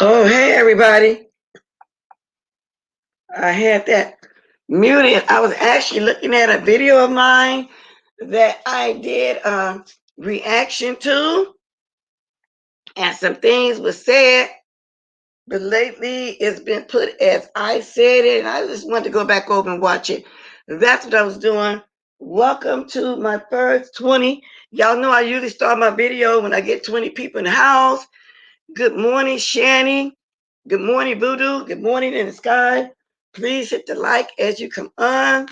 Oh, hey, everybody. I had that muted. I was actually looking at a video of mine that I did a reaction to, and some things were said, but lately it's been put as I said it, and I just wanted to go back over and watch it. That's what I was doing. Welcome to my first 20. Y'all know I usually start my video when I get 20 people in the house. Good morning, Shani. Good morning, Voodoo. Good morning in the sky. Please hit the like as you come on.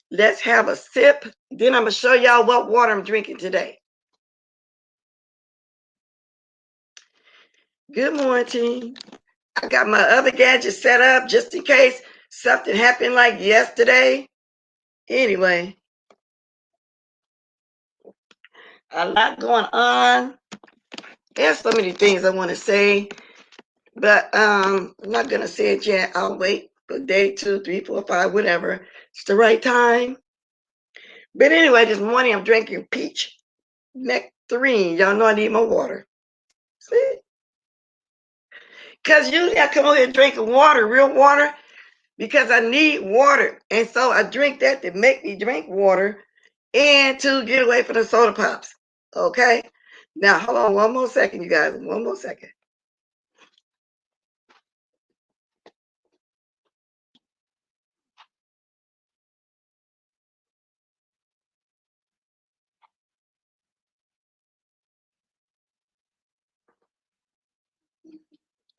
Let's have a sip. Then I'm going to show y'all what water I'm drinking today. Good morning. I got my other gadgets set up just in case something happened like yesterday. Anyway, a lot going on. There's so many things I want to say, but I'm not going to say it yet. I'll wait for day 2, 3, 4, 5, whatever. It's the right time. But anyway, this morning I'm drinking peach nectarine. Y'all know I need more water. See? Because usually I come over here drinking water, real water, because I need water. And so I drink that to make me drink water and to get away from the soda pops. Okay? Now, hold on one more second, you guys. One more second.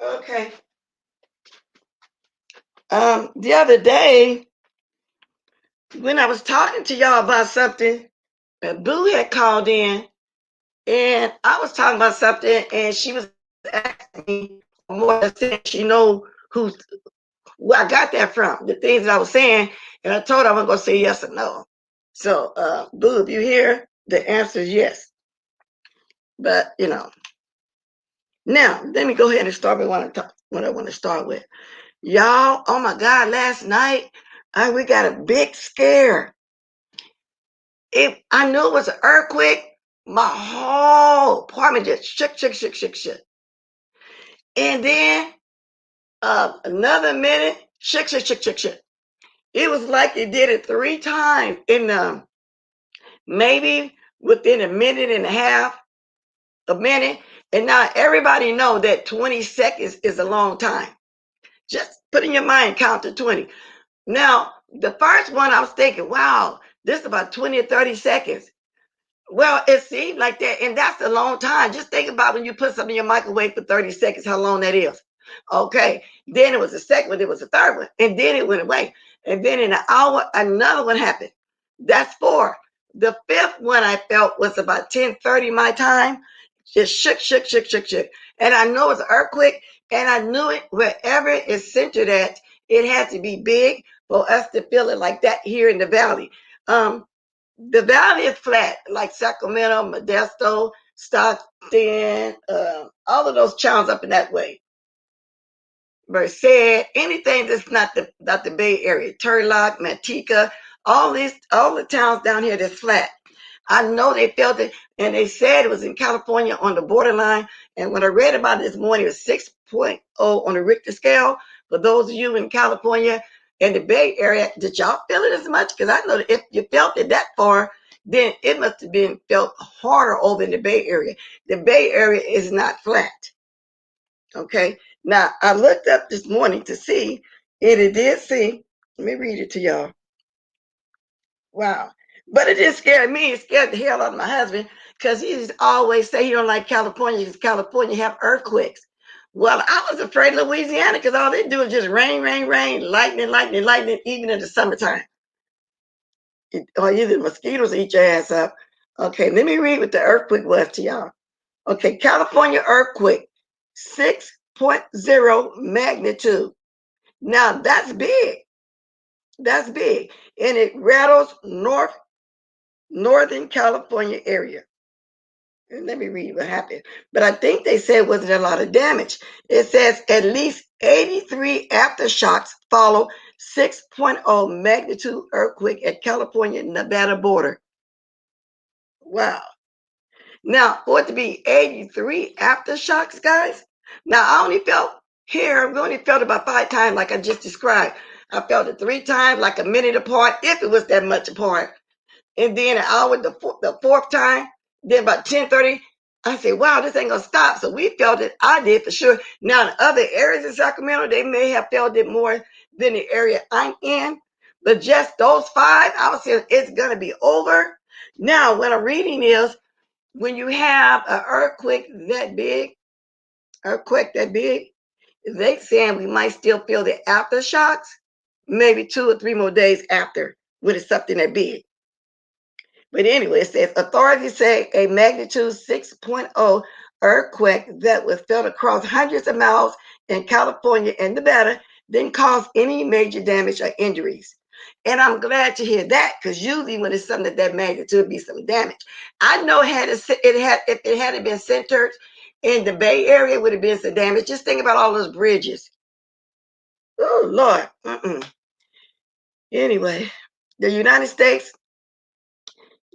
Okay. The other day, when I was talking to y'all about something, Boo had called in, and I was talking about something, and she was asking me more than she know where I got that from, the things that I was saying, and I told her I wasn't going to say yes or no. So, Boo, if you hear, the answer is yes. But, now, let me go ahead and start with what I want to start with. Y'all, oh my God, last night, we got a big scare. I knew it was an earthquake. My whole apartment just shook. And then another minute, shook. It was like it did it 3 times in maybe within a minute and a half, a minute. And now everybody know that 20 seconds is a long time. Just put in your mind, count to 20. Now, the first one I was thinking, wow, this is about 20 or 30 seconds. Well, it seemed like that, and that's a long time. Just think about when you put something in your microwave for 30 seconds, how long that is. Okay. Then it was the second one, it was the third one, and then it went away. And then in an hour, another one happened. That's 4. The 5th one I felt was about 10:30 my time. Just shook. And I know it's an earthquake, and I knew it wherever it's centered at, it had to be big for us to feel it like that here in the valley. The valley is flat, like Sacramento, Modesto, Stockton, all of those towns up in that way. Merced, anything that's not the Bay Area, Turlock, Manteca, all the towns down here that's flat. I know they felt it, and they said it was in California on the borderline. And when I read about it this morning, it was 6.0 on the Richter scale. For those of you in California and the Bay Area, did y'all feel it as much? Because I know that if you felt it that far, then it must have been felt harder over in the Bay Area. The Bay Area is not flat. Okay. Now I looked up this morning to see, and it did see. Let me read it to y'all. Wow. But it didn't scare me. It scared the hell out of my husband because he always say he don't like California because California have earthquakes. Well, I was afraid of Louisiana because all they do is just rain, rain, rain, lightning, lightning, lightning, even in the summertime. Or either mosquitoes eat your ass up. Okay, let me read what the earthquake was to y'all. Okay, California earthquake, 6.0 magnitude. Now that's big. That's big. And it rattles Northern California area. And let me read what happened. But I think they said it wasn't a lot of damage. It says at least 83 aftershocks follow 6.0 magnitude earthquake at California-Nevada border. Wow. Now, for it to be 83 aftershocks, guys, now I only felt here, we only felt about 5 times like I just described. I felt it 3 times, like a minute apart, if it was that much apart. And then an hour, the fourth time, then about 10:30, I said, wow, this ain't gonna stop. So we felt it. I did for sure. Now in other areas in Sacramento, they may have felt it more than the area I'm in. But just those 5, I was saying it's gonna be over. Now, what I'm reading is when you have an earthquake that big, they saying we might still feel the aftershocks, maybe 2 or 3 more days after when it's something that big. But anyway, it says authorities say a magnitude 6.0 earthquake that was felt across hundreds of miles in California and Nevada didn't cause any major damage or injuries. And I'm glad to hear that because usually when it's something that magnitude, it'd be some damage. I know if it hadn't been centered in the Bay Area, it would have been some damage. Just think about all those bridges. Oh Lord. Anyway, the United States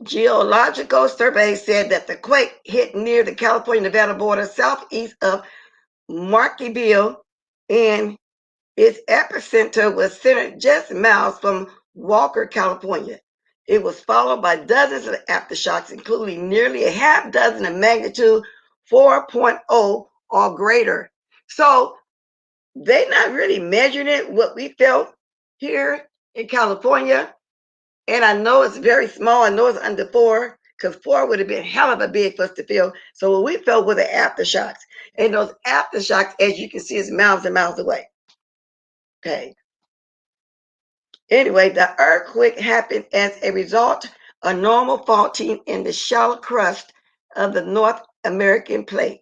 Geological Survey said that the quake hit near the California-Nevada border southeast of Markeyville, and its epicenter was centered just miles from Walker, California. It was followed by dozens of aftershocks, including nearly a half dozen of magnitude 4.0 or greater. So they're not really measuring it, what we felt here in California. And I know it's very small. I know it's under 4 because 4 would have been hell of a big for us to feel. So what we felt were the aftershocks. And those aftershocks, as you can see, is miles and miles away. Okay. Anyway, the earthquake happened as a result of normal faulting in the shallow crust of the North American plate.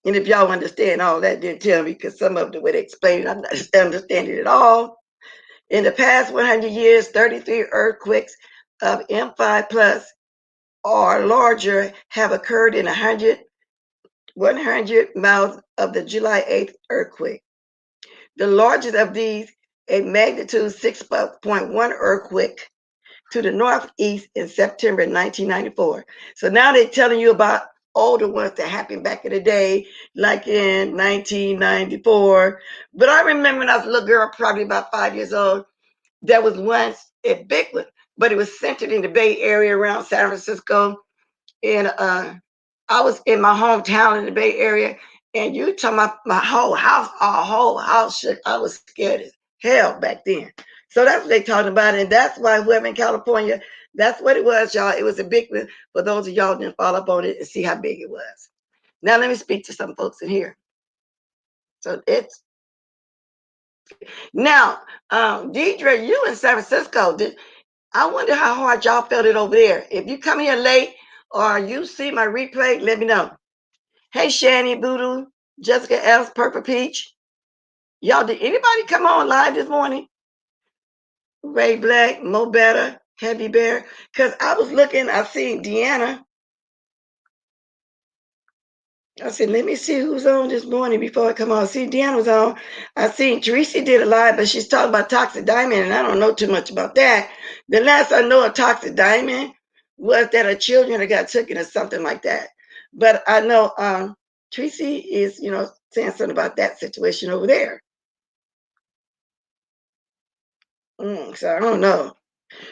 And if y'all understand all that, then tell me, because some of the way they explain it, I'm not understanding it all. In the past 100 years, 33 earthquakes of M5 plus or larger have occurred in 100 miles of the July 8th earthquake. The largest of these, a magnitude 6.1 earthquake to the northeast in September 1994. So now they're telling you about older ones that happened back in the day, like in 1994. But I remember when I was a little girl, probably about 5 years old, there was once a big one, but it was centered in the Bay Area around San Francisco. And I was in my hometown in the Bay Area, and you talking about our whole house shook. I was scared as hell back then. So that's what they talking about, and that's why whoever in California, that's what it was, y'all. It was a big one. For those of y'all who didn't follow up on it and see how big it was. Now let me speak to some folks in here. So it's now, Deidre, you in San Francisco. I wonder how hard y'all felt it over there. If you come here late or you see my replay, let me know. Hey, Shani Voodoo, Jessica Else, Purple Peach. Y'all, did anybody come on live this morning? Ray Black, Mo Better, Heavy Bear. Because I was looking, I seen Deanna. I said, let me see who's on this morning before I come on. See, Deanna was on. I seen Teresa did a live, but she's talking about Toxic Diamond, and I don't know too much about that. The last I know of Toxic Diamond was that her children had got taken or something like that. But I know Tracy is, saying something about that situation over there. So I don't know.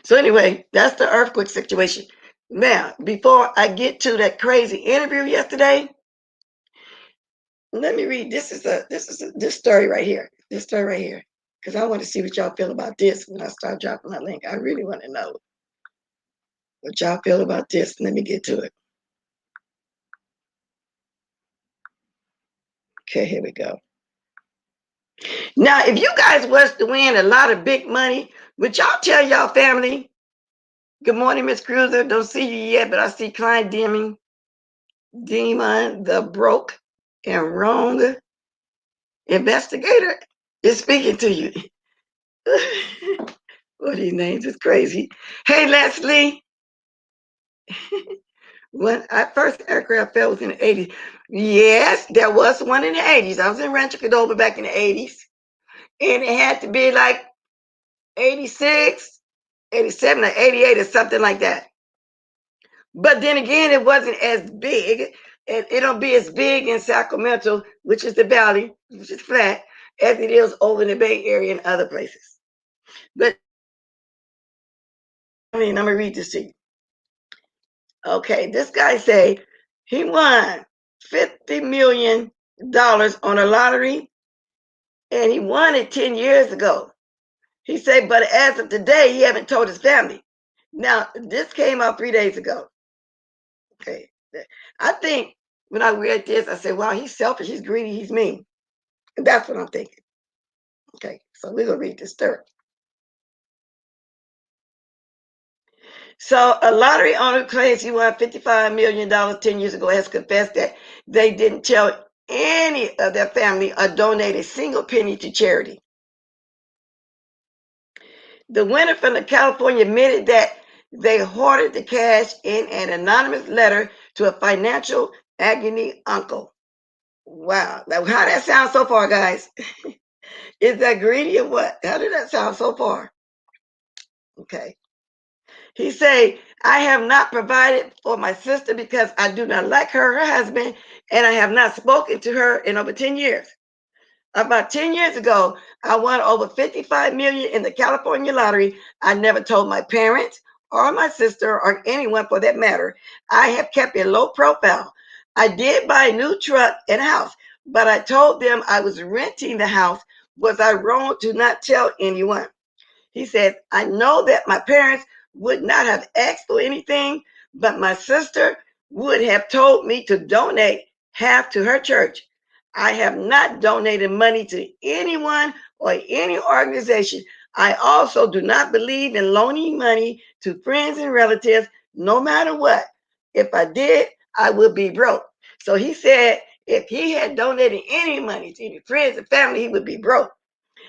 So anyway, that's the earthquake situation. Now, before I get to that crazy interview yesterday, let me read. This story right here. This story right here, because I want to see what y'all feel about this when I start dropping my link. I really want to know what y'all feel about this. Let me get to it. Okay, here we go. Now, if you guys was to win a lot of big money, would y'all tell y'all family? Good morning, Miss Cruiser. Don't see you yet, but I see Klein Demon, the broke and wrong investigator is speaking to you. What these names is crazy. Hey, Leslie. When I first aircraft fell was in the 80s. Yes, there was one in the 80s. I was in Rancho Cordova back in the 80s. And it had to be like 86, 87, or 88 or something like that. But then again, it wasn't as big. It don't be as big in Sacramento, which is the valley, which is flat, as it is over in the Bay Area and other places. But I'm going to read this to you. Okay, this guy say he won $50 million on a lottery, and he won it 10 years ago. He said, but as of today, he haven't told his family. Now, this came out 3 days ago. Okay. I think when I read this, I said, wow, he's selfish, he's greedy, he's mean. And that's what I'm thinking. Okay, so we're going to read this story. So a lottery owner claims he won $55 million 10 years ago has confessed that they didn't tell any of their family or donate a single penny to charity. The winner from the California admitted that they hoarded the cash in an anonymous letter to a financial agony uncle. Wow. Now, how that sound so far, guys? Is that greedy or what? How did that sound so far? Okay. He said, I have not provided for my sister because I do not like her husband, and I have not spoken to her in over 10 years. About 10 years ago, I won over $55 million in the California lottery. I never told my parents or my sister or anyone for that matter. I have kept a low profile. I did buy a new truck and house, but I told them I was renting the house. Was I wrong to not tell anyone? He said, I know that my parents would not have asked for anything, but my sister would have told me to donate half to her church. I have not donated money to anyone or any organization. I also do not believe in loaning money to friends and relatives, no matter what. If I did, I would be broke. So he said if he had donated any money to any friends and family, he would be broke.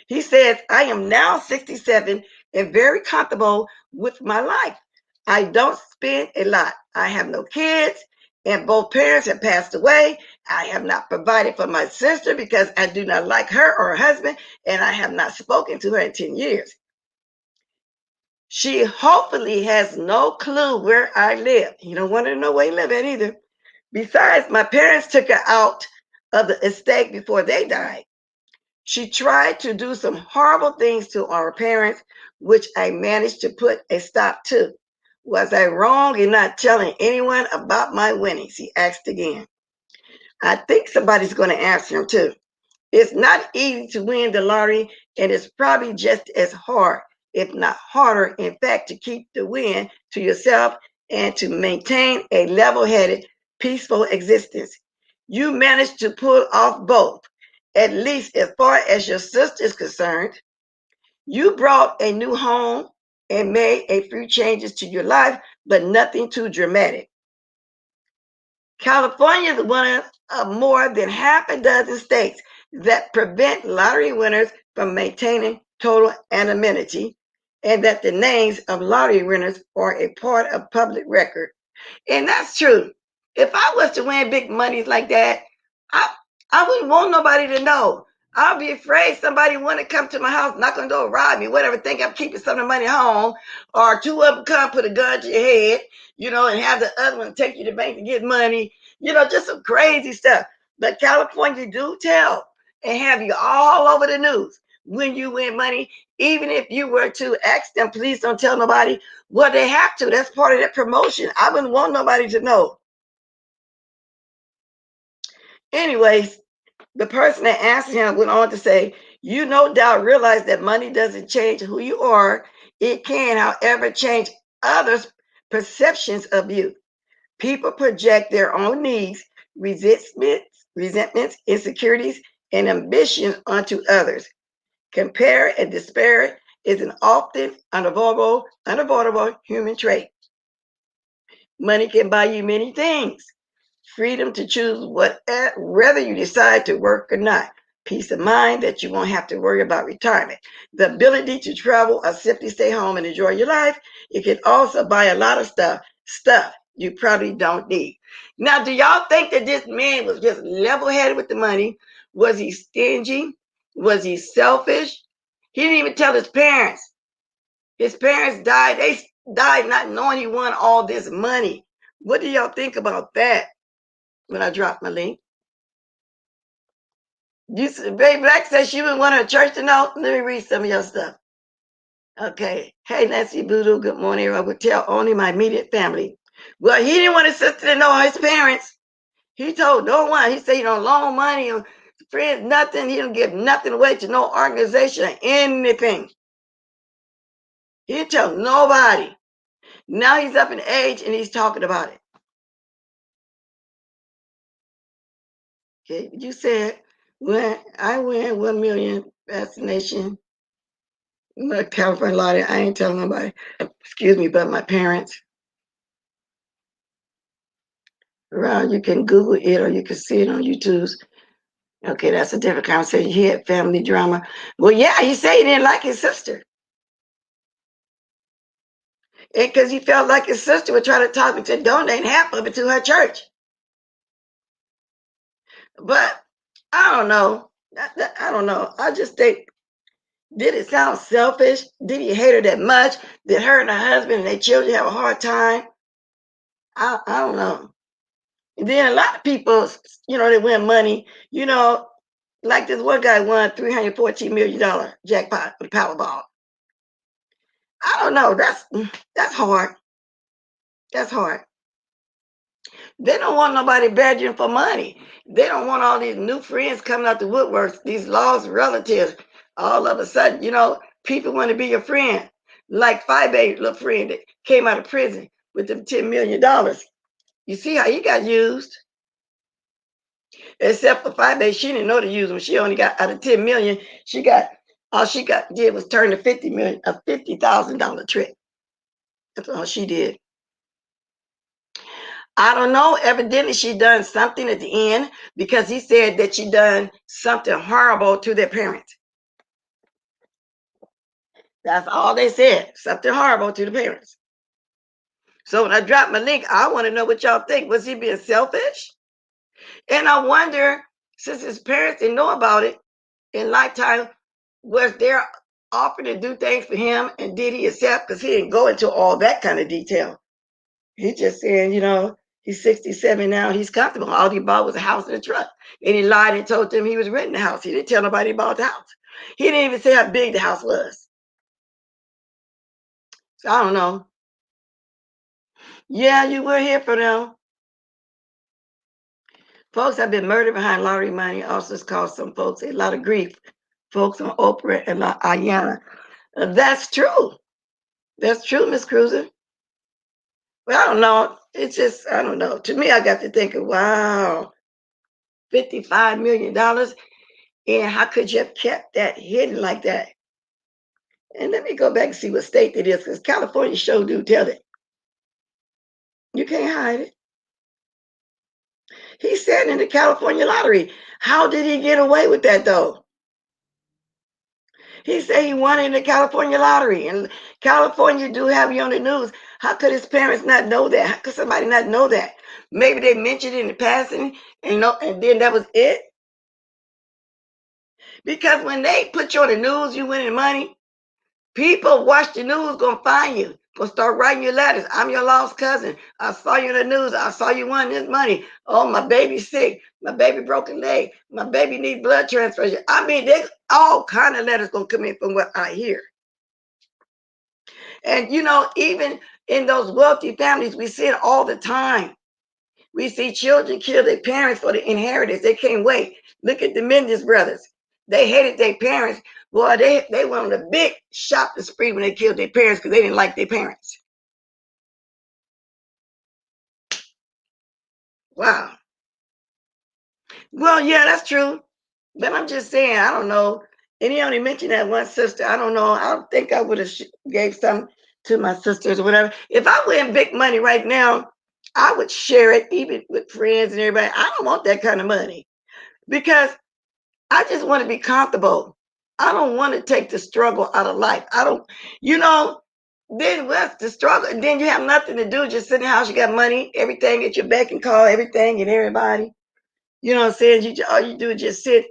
He says, I am now 67 and very comfortable with my life. I don't spend a lot. I have no kids, and both parents have passed away. I have not provided for my sister because I do not like her or her husband, and I have not spoken to her in 10 years. She hopefully has no clue where I live. You don't want to know where you live at either. Besides, my parents took her out of the estate before they died. She tried to do some horrible things to our parents, which I managed to put a stop to. Was I wrong in not telling anyone about my winnings? He asked again. I think somebody's going to answer him too. It's not easy to win the lottery, and it's probably just as hard, if not harder, in fact, to keep the win to yourself and to maintain a level-headed, peaceful existence. You managed to pull off both, at least as far as your sister is concerned. You brought a new home and made a few changes to your life, but nothing too dramatic. California is one of more than half a dozen states that prevent lottery winners from maintaining total anonymity, and that the names of lottery winners are a part of public record. And that's true. If I was to win big monies like that, I I wouldn't want nobody to know. I'll be afraid somebody want to come to my house, knock on the door, rob me, whatever, think I'm keeping some of the money home, or two of them come, put a gun to your head, and have the other one take you to the bank to get money, just some crazy stuff. But California do tell and have you all over the news when you win money, even if you were to ask them, please don't tell nobody. Well, they have to. That's part of their promotion. I wouldn't want nobody to know. Anyways, the person that answered him went on to say, you no doubt realize that money doesn't change who you are. It can, however, change others' perceptions of you. People project their own needs, resentments, insecurities, and ambitions onto others. Compare and despair is an often unavoidable human trait. Money can buy you many things. Freedom to choose whether you decide to work or not. Peace of mind that you won't have to worry about retirement. The ability to travel or simply stay home and enjoy your life. It can also buy a lot of stuff you probably don't need. Now, do y'all think that this man was just level-headed with the money? Was he stingy? Was he selfish? He didn't even tell his parents. His parents died. They died not knowing he won all this money. What do y'all think about that? When I drop my link. Baby Black says she would want her church to know. Let me read some of your stuff. Okay. Hey, Nancy Voodoo, good morning. I would tell only my immediate family. Well, he didn't want his sister to know his parents. He told no one. He said, loan money or friends, nothing. He don't give nothing away to no organization or anything. He didn't tell nobody. Now he's up in age and he's talking about it. Okay, you said when I win 1 million vaccination, California lottery, I ain't telling nobody. Excuse me, but my parents. Around, you can Google it or you can see it on YouTube. Okay, that's a different conversation. He had family drama. Well, yeah, he said he didn't like his sister. And because he felt like his sister would try to talk him to donate half of it to her church. But I don't know. I don't know. I just think, did it sound selfish? Did he hate her that much? Did her and her husband and their children have a hard time? I don't know. And then a lot of people, they win money, like this one guy won $314 million jackpot with Powerball. I don't know. That's hard. That's hard. They don't want nobody badgering for money. They don't want all these new friends coming out the woodworks, these lost relatives. All of a sudden, people want to be your friend. Like Five-A little friend that came out of prison with them $10 million. You see how he got used? Except for Five-A, she didn't know to use them. She only got out of 10 million. All she did was turn a $50,000 trick. That's all she did. I don't know. Evidently, she done something at the end because he said that she done something horrible to their parents. That's all they said. Something horrible to the parents. So when I drop my link, I want to know what y'all think. Was he being selfish? And I wonder, since his parents didn't know about it in lifetime, was there offer to do things for him, and did he accept? Because he didn't go into all that kind of detail. He just said, he's 67 now. He's comfortable. All he bought was a house and a truck. And he lied and told them he was renting the house. He didn't tell nobody about the house. He didn't even say how big the house was. So I don't know. Yeah, you will hear from them. Folks have been murdered behind lottery money. Also, it's caused some folks a lot of grief. Folks on Oprah and Ayana. That's true. That's true, Miss Cruiser. Well, I don't know. It's just, I don't know. To me, I got to thinking, wow, $55 million. And how could you have kept that hidden like that? And let me go back and see what state it is, because California sure do tell it. You can't hide it. He said in the California lottery. How did he get away with that, though? He said he won in the California lottery, and California do have you on the news. How could his parents not know that? How could somebody not know that? Maybe they mentioned it in the passing, and no, and then that was it. Because when they put you on the news, you winning money. People watch the news, gonna find you, gonna start writing you letters. I'm your lost cousin. I saw you in the news. I saw you won this money. Oh, my baby's sick. My baby broke a leg. My baby needs blood transfusion. I mean, there's all kind of letters gonna come in from what I hear. And you know, even in those wealthy families, we see it all the time. We see children kill their parents for the inheritance. They can't wait. Look at the Mendes brothers. They hated their parents. Boy, they went on a big shopping spree when they killed their parents because they didn't like their parents. Wow. Well, yeah, that's true. But I'm just saying, I don't know. And he only mentioned that one sister. I don't know. I don't think I would have gave some to my sisters or whatever. If I win big money right now, I would share it even with friends and everybody. I don't want that kind of money because I just want to be comfortable. I don't want to take the struggle out of life. I don't, you know, then what's the struggle? And then you have nothing to do, just sit in the house, you got money, everything at your beck and call, everything and everybody. You know what I'm saying? All you do is just sit.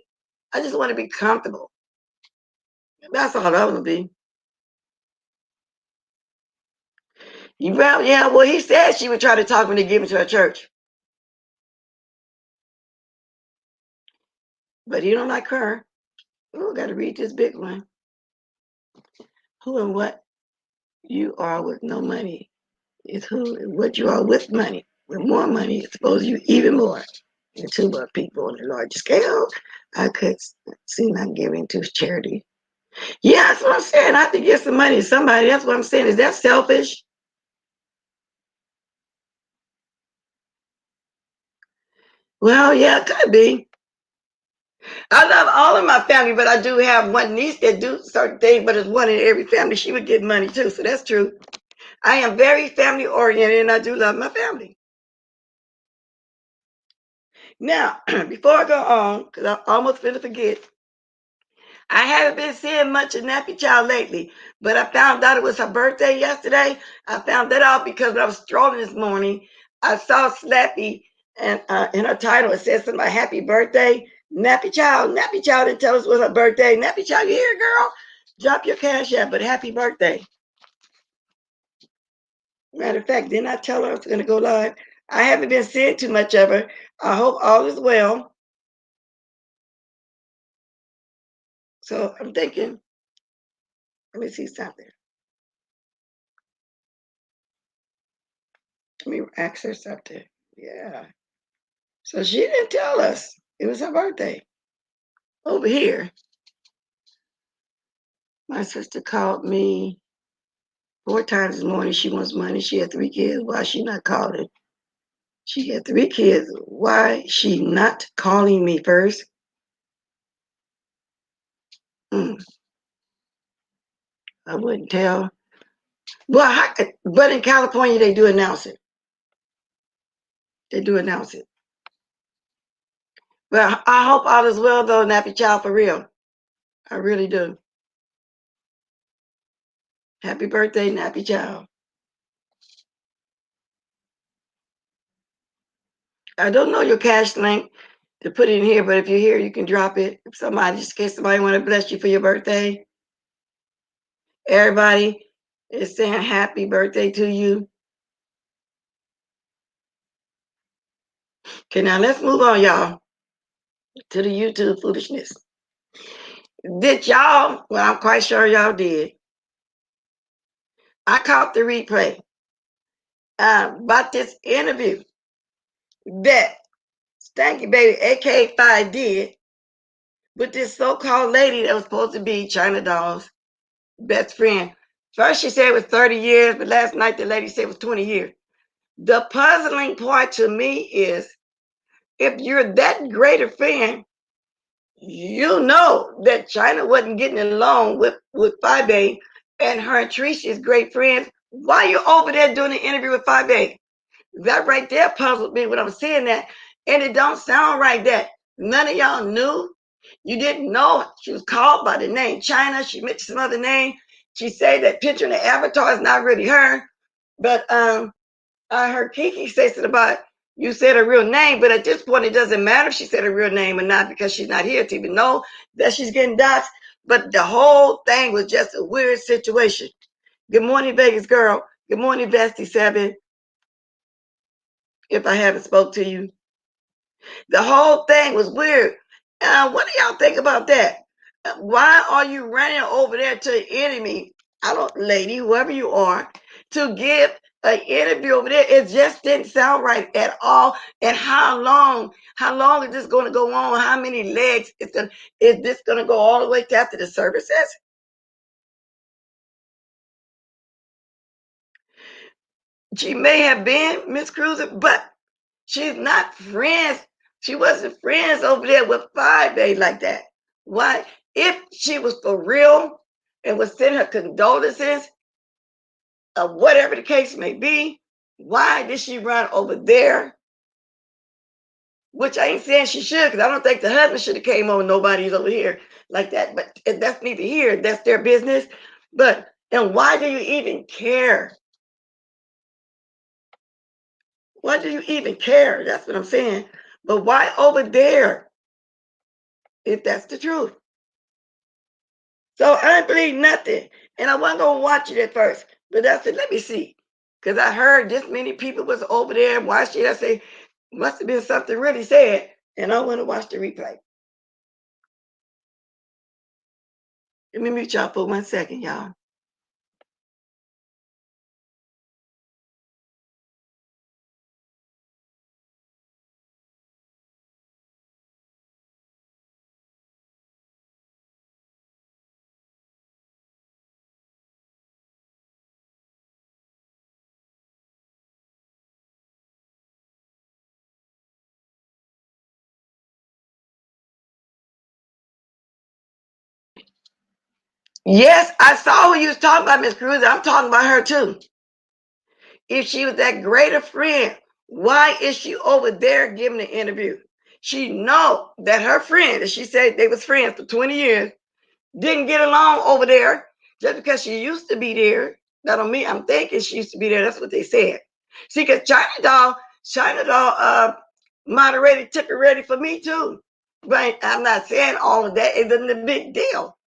I just want to be comfortable. That's all I want to be. Well, yeah, well, he said she would try to talk when they give him to her church. But he don't like her. Oh, got to read this big one. Who and what you are with no money is who and what you are with money. With more money, expose you even more. And two more people on a larger scale. I could see not giving to charity. Yeah, that's what I'm saying. I have to give some money to somebody. That's what I'm saying. Is that selfish? Well, yeah, it could be. I love all of my family, but I do have one niece that do certain things, but it's one in every family. She would get money too, so that's true. I am very family oriented, and I do love my family. Now, before I go on, because I'm almost going to forget, I haven't been seeing much of Nappy Child lately, but I found out it was her birthday yesterday. I found that out because when I was strolling this morning, I saw Slappy, and in her title it says something about happy birthday. Nappy Child didn't tell us what her birthday. Nappy Child, you here, girl? Drop your cash out, but happy birthday. Matter of fact, didn't I tell her I was going to go live? I haven't been seeing too much of her. I hope all is well. So I'm thinking, let me see something. Let me ask her something. Yeah. So she didn't tell us it was her birthday. Over here, my sister called me 4 times this morning. She wants money. She had 3 kids. Why she not calling? She had 3 kids. Why she not calling me first? Hmm, I wouldn't tell. Well, but in California, they do announce it. They do announce it. Well, I hope all is well, though, Nappy Child, for real. I really do. Happy birthday, Nappy Child. I don't know your cash link to put it in here, but if you're here, you can drop it. If somebody, just in case somebody want to bless you for your birthday. Everybody is saying happy birthday to you. Okay, now let's move on, y'all, to the YouTube foolishness. Did y'all, well, I'm quite sure y'all did. I caught the replay about this interview that Stanky Baby, aka Fi, did with this so-called lady that was supposed to be China Doll's best friend. First she said it was 30 years, but last night the lady said it was 20 years. The puzzling part to me is if you're that great a fan, you know that China wasn't getting along with Fibe and her and Tricia's great friends. Why are you over there doing an interview with Fibe? That right there puzzled me when I'm seeing that. And it don't sound right that none of y'all knew You didn't know she was called by the name China. She mentioned some other name. She said that picture in the avatar is not really her. But I heard Kiki say something about you said her real name, but at this point it doesn't matter if she said her real name or not because she's not here to even know that she's getting doxxed. But the whole thing was just a weird situation. Good morning, Vegas girl. Good morning, Bestie Seven. If I haven't spoke to you, the whole thing was weird. What do y'all think about that? Why are you running over there to the enemy? I don't, lady, whoever you are, to give an interview over there. It just didn't sound right at all. And how long? How long is this going to go on? How many legs is this going to go all the way to after the services? She may have been Miss Cruiser, but she's not friends. She wasn't friends over there with 5A like that. Why? If she was for real and was sending her condolences, of whatever the case may be, why did she run over there? Which I ain't saying she should, because I don't think the husband should have came over. Nobody's over here like that. But that's neither here. That's their business. But and why do you even care? Why do you even care? That's what I'm saying. But why over there? If that's the truth. So I didn't believe nothing. And I wasn't gonna watch it at first. But I said, let me see. Because I heard this many people was over there watching it. I say, must have been something really sad. And I want to watch the replay. Let me mute y'all for 1 second, y'all. Yes, I saw who you was talking about, Miss Cruz. I'm talking about her too. If she was that great a friend, why is she over there giving an interview? She know that her friend, and she said they was friends for 20 years, didn't get along over there just because she used to be there. That don't mean I'm thinking she used to be there. That's what they said. See, because China Doll moderated took it ready for me too. But I'm not saying all of that. It isn't a big deal.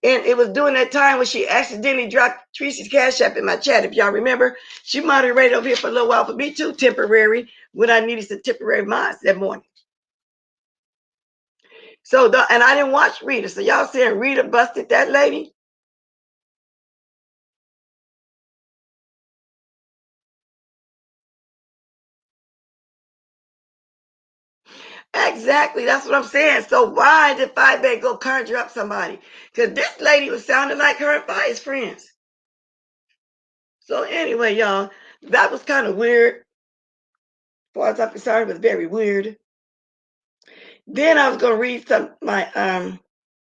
And it was during that time when she accidentally dropped Tracy's Cash App in my chat. If y'all remember, she moderated over here for a little while for me too, temporary, when I needed some temporary mods that morning. So, and I didn't watch Rita. So y'all saying Rita busted that lady? Exactly. That's what I'm saying. So why did 5A go conjure up somebody? Because this lady was sounding like her and Five's friends. So anyway, y'all, that was kind of weird. As far as I'm concerned, it was very weird. Then I was going to read some of my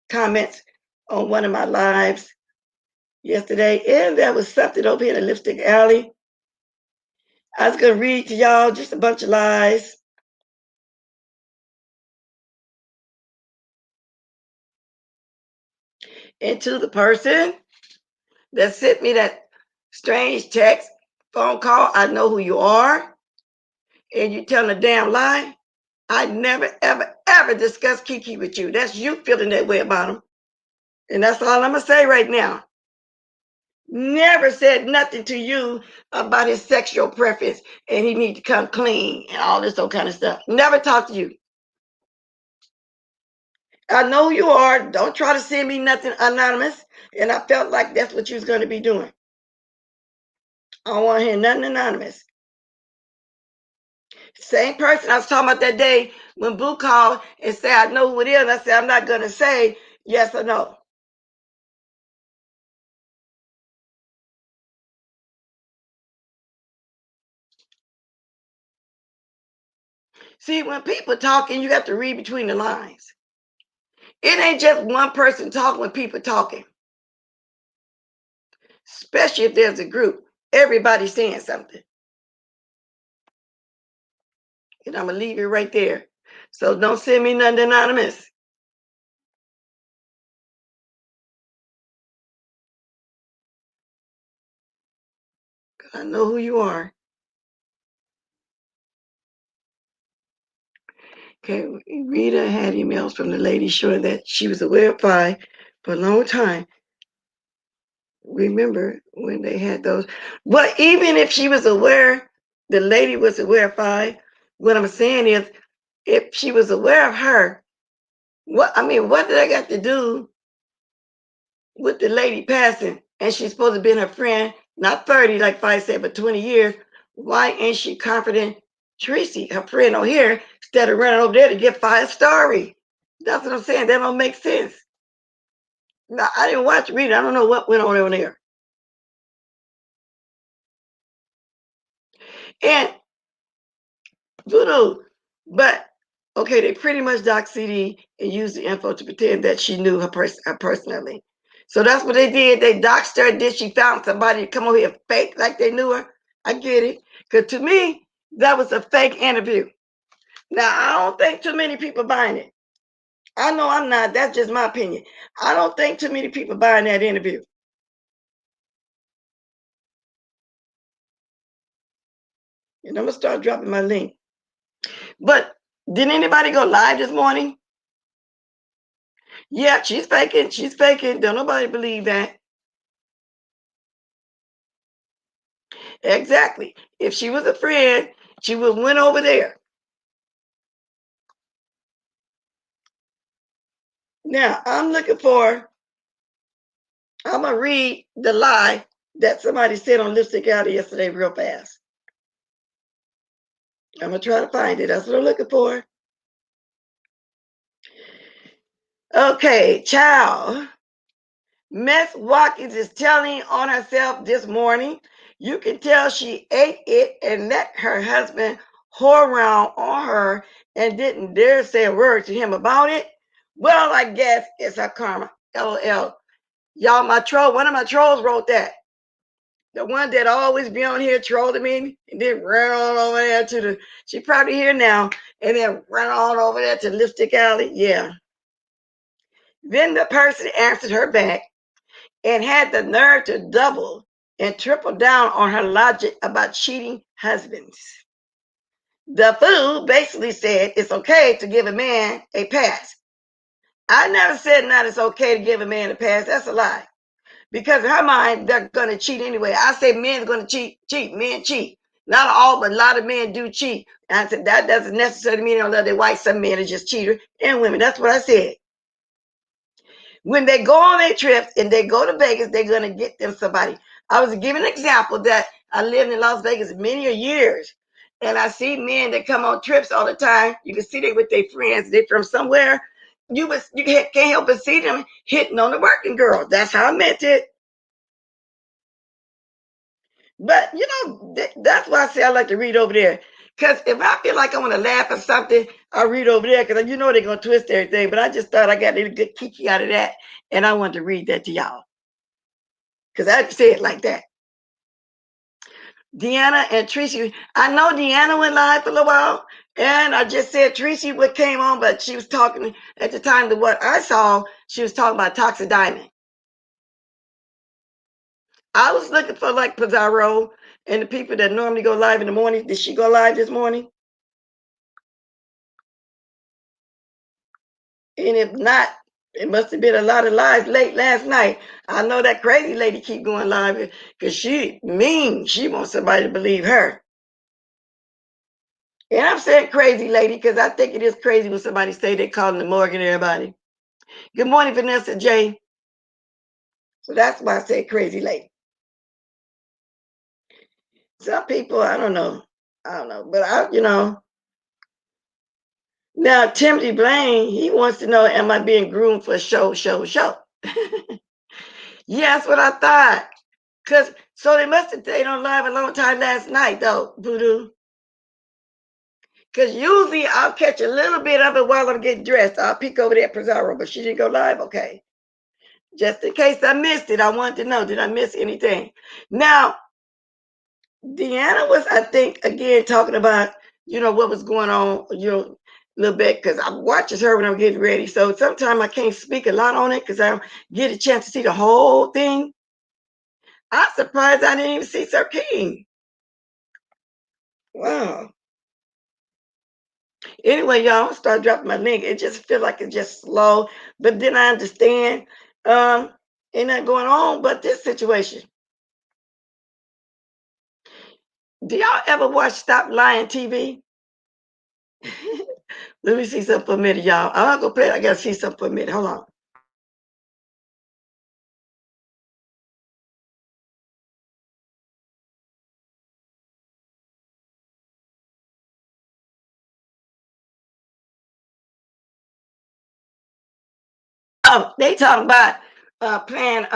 comments on one of my lives yesterday, and there was something over here in the Lipstick Alley. I was going to read to y'all just a bunch of lies. And to the person that sent me that strange text, phone call, I know who you are, and you telling a damn lie. I never, ever, ever discuss Kiki with you. That's you feeling that way about him. And that's all I'm going to say right now. Never said nothing to you about his sexual preference and he need to come clean and all this old kind of stuff. Never talked to you. I know you are. Don't try to send me nothing anonymous. And I felt like that's what you was going to be doing. I don't want to hear nothing anonymous. Same person I was talking about that day when Boo called and said, I know who it is. And I said, I'm not going to say yes or no. See, when people talking, you have to read between the lines. It ain't just one person talking when people talking. Especially if there's a group. Everybody's saying something. And I'm going to leave it right there. So don't send me nothing anonymous. I know who you are. Okay, Rita had emails from the lady showing that she was aware of pie for a long time. Remember when they had those? But even if she was aware, the lady was aware of pie. What I'm saying is, if she was aware of her, what did I got to do with the lady passing? And she's supposed to be her friend, not 30, like Fi said, but 20 years. Why ain't she confident Tracy, her friend on here, instead of running over there to get Fi a story? That's what I'm saying. That don't make sense. Now, I didn't watch Rita. I don't know what went on over there. And voodoo, but okay, they pretty much doxed CD and used the info to pretend that she knew her personally. So that's what they did. They doxed her. Did she found somebody to come over here fake like they knew her? I get it. Because to me, that was a fake interview. Now, I don't think too many people buying it. I know I'm not. That's just my opinion. I don't think too many people buying that interview. And I'm going to start dropping my link. But did anybody go live this morning? Yeah, she's faking. She's faking. Don't nobody believe that. Exactly. If she was a friend, she would have went over there. Now, I'm going to read the lie that somebody said on Lipstick Alley yesterday real fast. I'm going to try to find it. That's what I'm looking for. Okay, child. Miss Watkins is telling on herself this morning. You can tell she ate it and let her husband whore around on her and didn't dare say a word to him about it. Well, I guess it's her karma. LOL. Y'all, one of my trolls wrote that. The one that always be on here trolling me and then run on over there she probably here now, and then run on over there to Lipstick Alley. Yeah. Then the person answered her back and had the nerve to double and triple down on her logic about cheating husbands. The fool basically said it's okay to give a man a pass. I never said not it's okay to give a man a pass. That's a lie. Because in her mind, they're going to cheat anyway. I say men are going to cheat. Men cheat. Not all, but a lot of men do cheat. And I said that doesn't necessarily mean they don't love their wife. Some men are just cheaters and women. That's what I said. When they go on their trips and they go to Vegas, they're going to get them somebody. I was giving an example that I lived in Las Vegas many years, and I see men that come on trips all the time. You can see they with their friends. They're from somewhere. You can't help but see them hitting on the working girl. That's how I meant it. But that's why I say I like to read over there. Because if I feel like I want to laugh at something, I read over there because they're going to twist everything. But I just thought I got a good kiki out of that. And I wanted to read that to y'all. Because I say it like that. Deanna and Tracy. I know Deanna went live for a little while. And I just said Tracy what came on, but she was talking at the time to what I saw, she was talking about Toxic Diamond. I was looking for like Pizarro and the people that normally go live in the morning. Did she go live this morning? And if not, it must have been a lot of lives late last night. I know that crazy lady keep going live because she mean. She wants somebody to believe her. And I'm saying crazy lady because I think it is crazy when somebody say they calling the morgue and everybody. Good morning, Vanessa J. So that's why I say crazy lady. Some people, I don't know. But Now, Timothy Blaine, he wants to know, am I being groomed for show? Yeah, that's what I thought. So they must have stayed on live a long time last night, though, Voodoo. Because usually I'll catch a little bit of it while I'm getting dressed. I'll peek over there at Pizarro, but she didn't go live. Okay. Just in case I missed it, I wanted to know, did I miss anything? Now, Deanna was, I think, again, talking about, what was going on, a little bit, because I watches her when I'm getting ready. So sometimes I can't speak a lot on it because I don't get a chance to see the whole thing. I'm surprised I didn't even see Sir King. Wow. Anyway, y'all, I'm gonna start dropping my link. It just feel like it's just slow, but then I understand ain't nothing going on but this situation. Do y'all ever watch Stop Lying TV? Let me see something for a minute, y'all. I'm not gonna play it. I gotta see something for a minute. Hold on. Oh, they talking about playing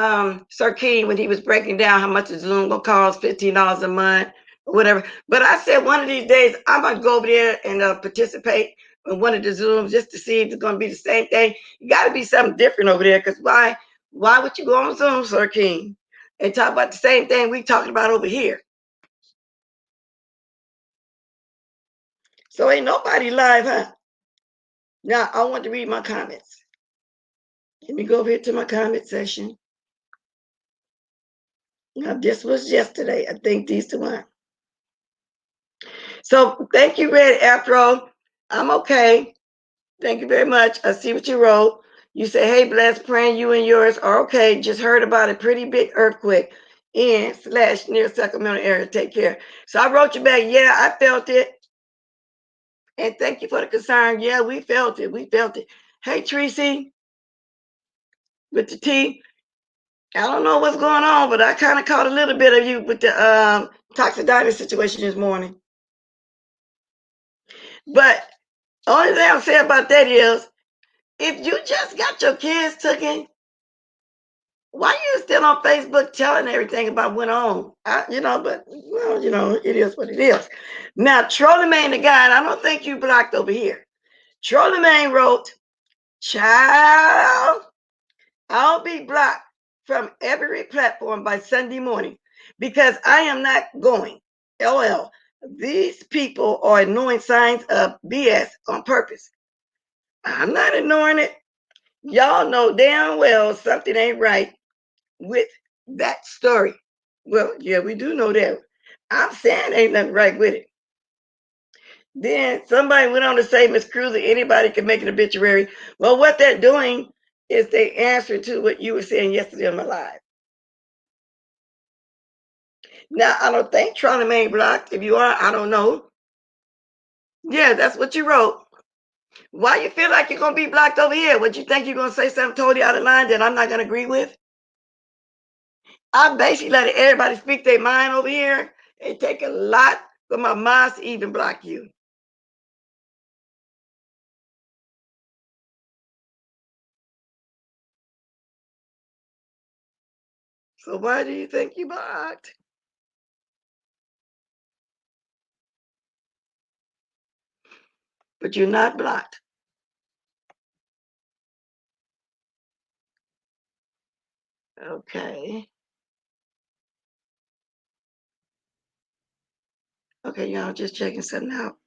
Sir King when he was breaking down how much a Zoom gonna cost, $15 a month or whatever. But I said one of these days I'm gonna go over there and participate in one of the Zooms just to see if it's gonna be the same thing. You gotta be something different over there, because why would you go on Zoom, Sir King, and talk about the same thing we talking about over here? So ain't nobody live, huh? Now I want to read my comments. Let me go over here to my comment section. Now this was yesterday. I think these the one. So thank you, Red Afro. I'm okay. Thank you very much. I see what you wrote. You say, hey, blessed, praying you and yours are okay. Just heard about a pretty big earthquake in / near Sacramento area. Take care. So I wrote you back. Yeah, I felt it. And thank you for the concern. Yeah, we felt it. We felt it. Hey, Tracy, with the T. I don't know what's going on, but I kind of caught a little bit of you with the toxic diamond situation this morning. But only thing I'll say about that is, if you just got your kids taken, why you still on Facebook telling everything about what went on? But well, it is what it is. Now, Charlemagne the guy, and I don't think you blocked over here. Charlemagne wrote, "Child, I'll be blocked from every platform by Sunday morning because I am not going. LL. These people are ignoring signs of BS on purpose. I'm not ignoring it. Y'all know damn well something ain't right with that story." Well, yeah, we do know that. I'm saying ain't nothing right with it. Then somebody went on to say, Miss Cruiser, anybody can make an obituary. Well, what they're doing is they answer to what you were saying yesterday on my live. Now, I don't think Charlemagne blocked. If you are, I don't know. Yeah, that's what you wrote. Why you feel like you're going to be blocked over here? What you think you're going to say something totally out of line that I'm not going to agree with? I'm basically letting everybody speak their mind over here. It take a lot for my mind to even block you. So why do you think you blocked? But you're not blocked. Okay. Okay, y'all, just checking something out.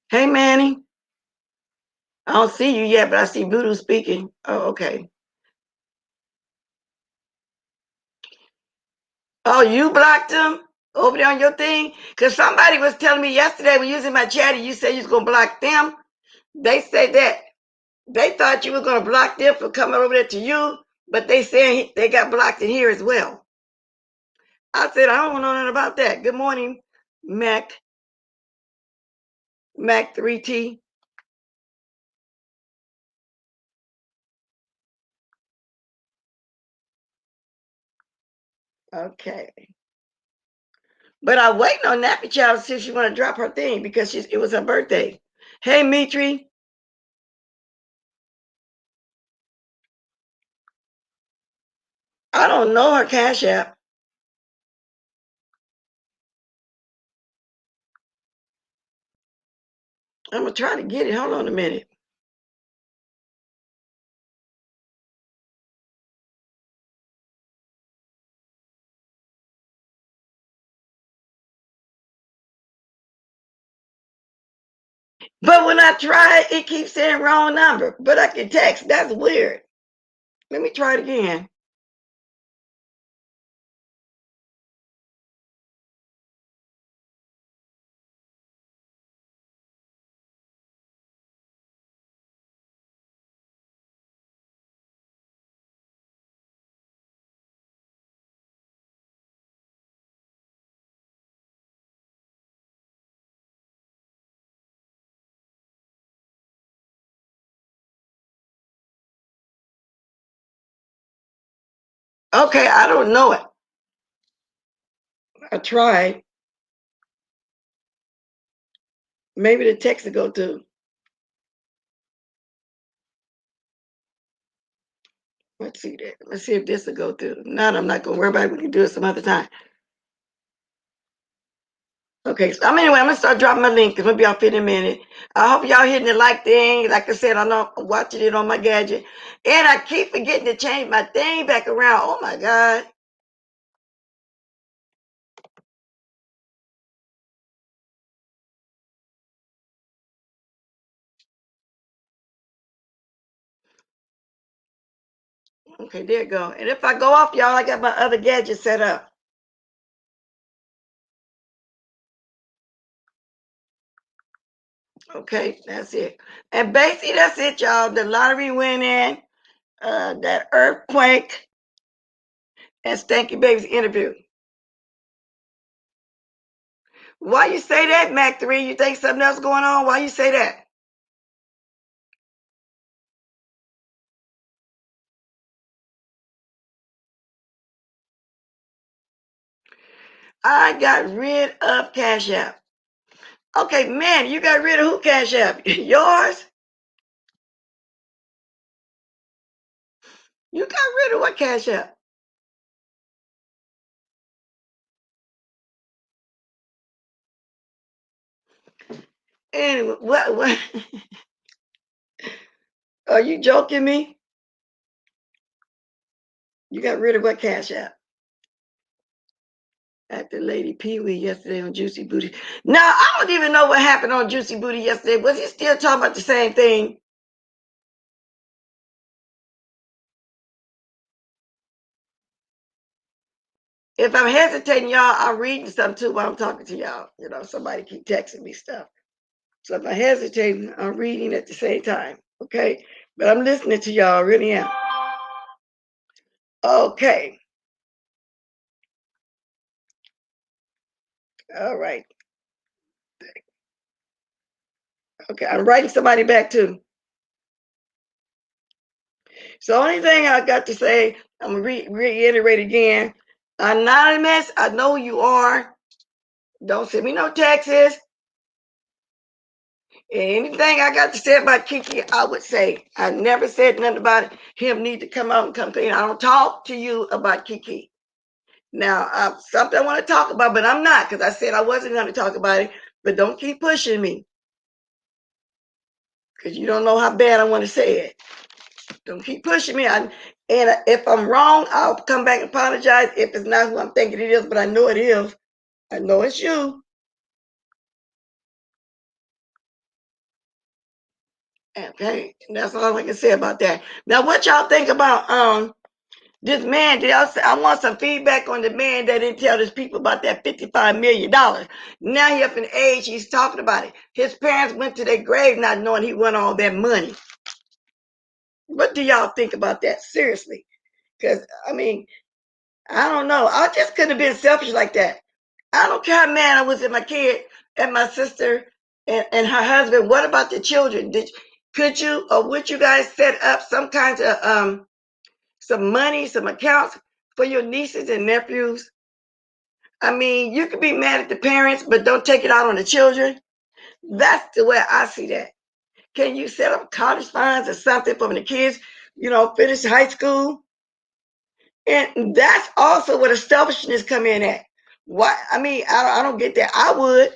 Hey, Manny. I don't see you yet, but I see Voodoo speaking. Oh, okay. Oh, you blocked him over there on your thing? Because somebody was telling me yesterday when you was in my chat and you said you was going to block them. They said that they thought you were going to block them from coming over there to you, but they said they got blocked in here as well. I said, I don't know nothing about that. Good morning, Mac 3T. Okay. But I'm waiting on Nappy Child to see if she want to drop her thing because it was her birthday. Hey, Mitri. I don't know her Cash App. I'm going to try to get it. Hold on a minute. But when I try, it keeps saying wrong number. But I can text. That's weird. Let me try it again. Okay, I don't know it. I tried. Maybe the text will go through. Let's see that. Let's see if this will go through. Not, I'm not gonna worry about it. We can do it some other time. Okay, so anyway, I'm gonna start dropping my link because we'll be off in a minute. I hope y'all hitting the like thing. Like I said, I know I'm watching it on my gadget. And I keep forgetting to change my thing back around. Oh my God. Okay, there you go. And if I go off, y'all, I got my other gadget set up. Okay, that's it. And basically, that's it, y'all. The lottery went in, that earthquake, and Stanky Baby's interview. Why you say that, Mac 3? You think something else going on? Why you say that? I got rid of Cash App. Okay, man, you got rid of who Cash App? Yours? You got rid of what Cash App? Anyway, what? Are you joking me? You got rid of what Cash App? At the Lady Pee Wee yesterday on Juicy Booty. Now, I don't even know what happened on Juicy Booty yesterday. Was he still talking about the same thing? If I'm hesitating, y'all, I'm reading something too while I'm talking to y'all. You know, somebody keep texting me stuff. So if I hesitate, I'm reading at the same time. Okay. But I'm listening to y'all, I really am. Okay. All right. Okay. I'm writing somebody back too. So only thing I got to say, I'm gonna reiterate again. Anonymous, I know who you are. Don't send me no texts. Anything I got to say about Kiki, I would say. I never said nothing about him need to come out and come clean. I don't talk to you about Kiki. Now, something I want to talk about, but I'm not because I said I wasn't going to talk about it. But don't keep pushing me because you don't know how bad I want to say it. Don't keep pushing me. And if I'm wrong, I'll come back and apologize if it's not who I'm thinking it is, but I know it is. I know it's you. Okay, and that's all I can say about that. Now, what y'all think about this man? I want some feedback on the man that didn't tell his people about that $55 million. Now he up in age, he's talking about it. His parents went to their grave not knowing he won all that money. What do y'all think about that? Seriously. Because, I mean, I don't know. I just couldn't have been selfish like that. I don't care how mad I was at my kid and my sister and her husband. What about the children? Could you or would you guys set up some kinds of some money, some accounts for your nieces and nephews? I mean, you could be mad at the parents, but don't take it out on the children. That's the way I see that. Can you set up college funds or something for when the kids, finish high school? And that's also where the selfishness come in at. Why? I mean, I don't get that. I would.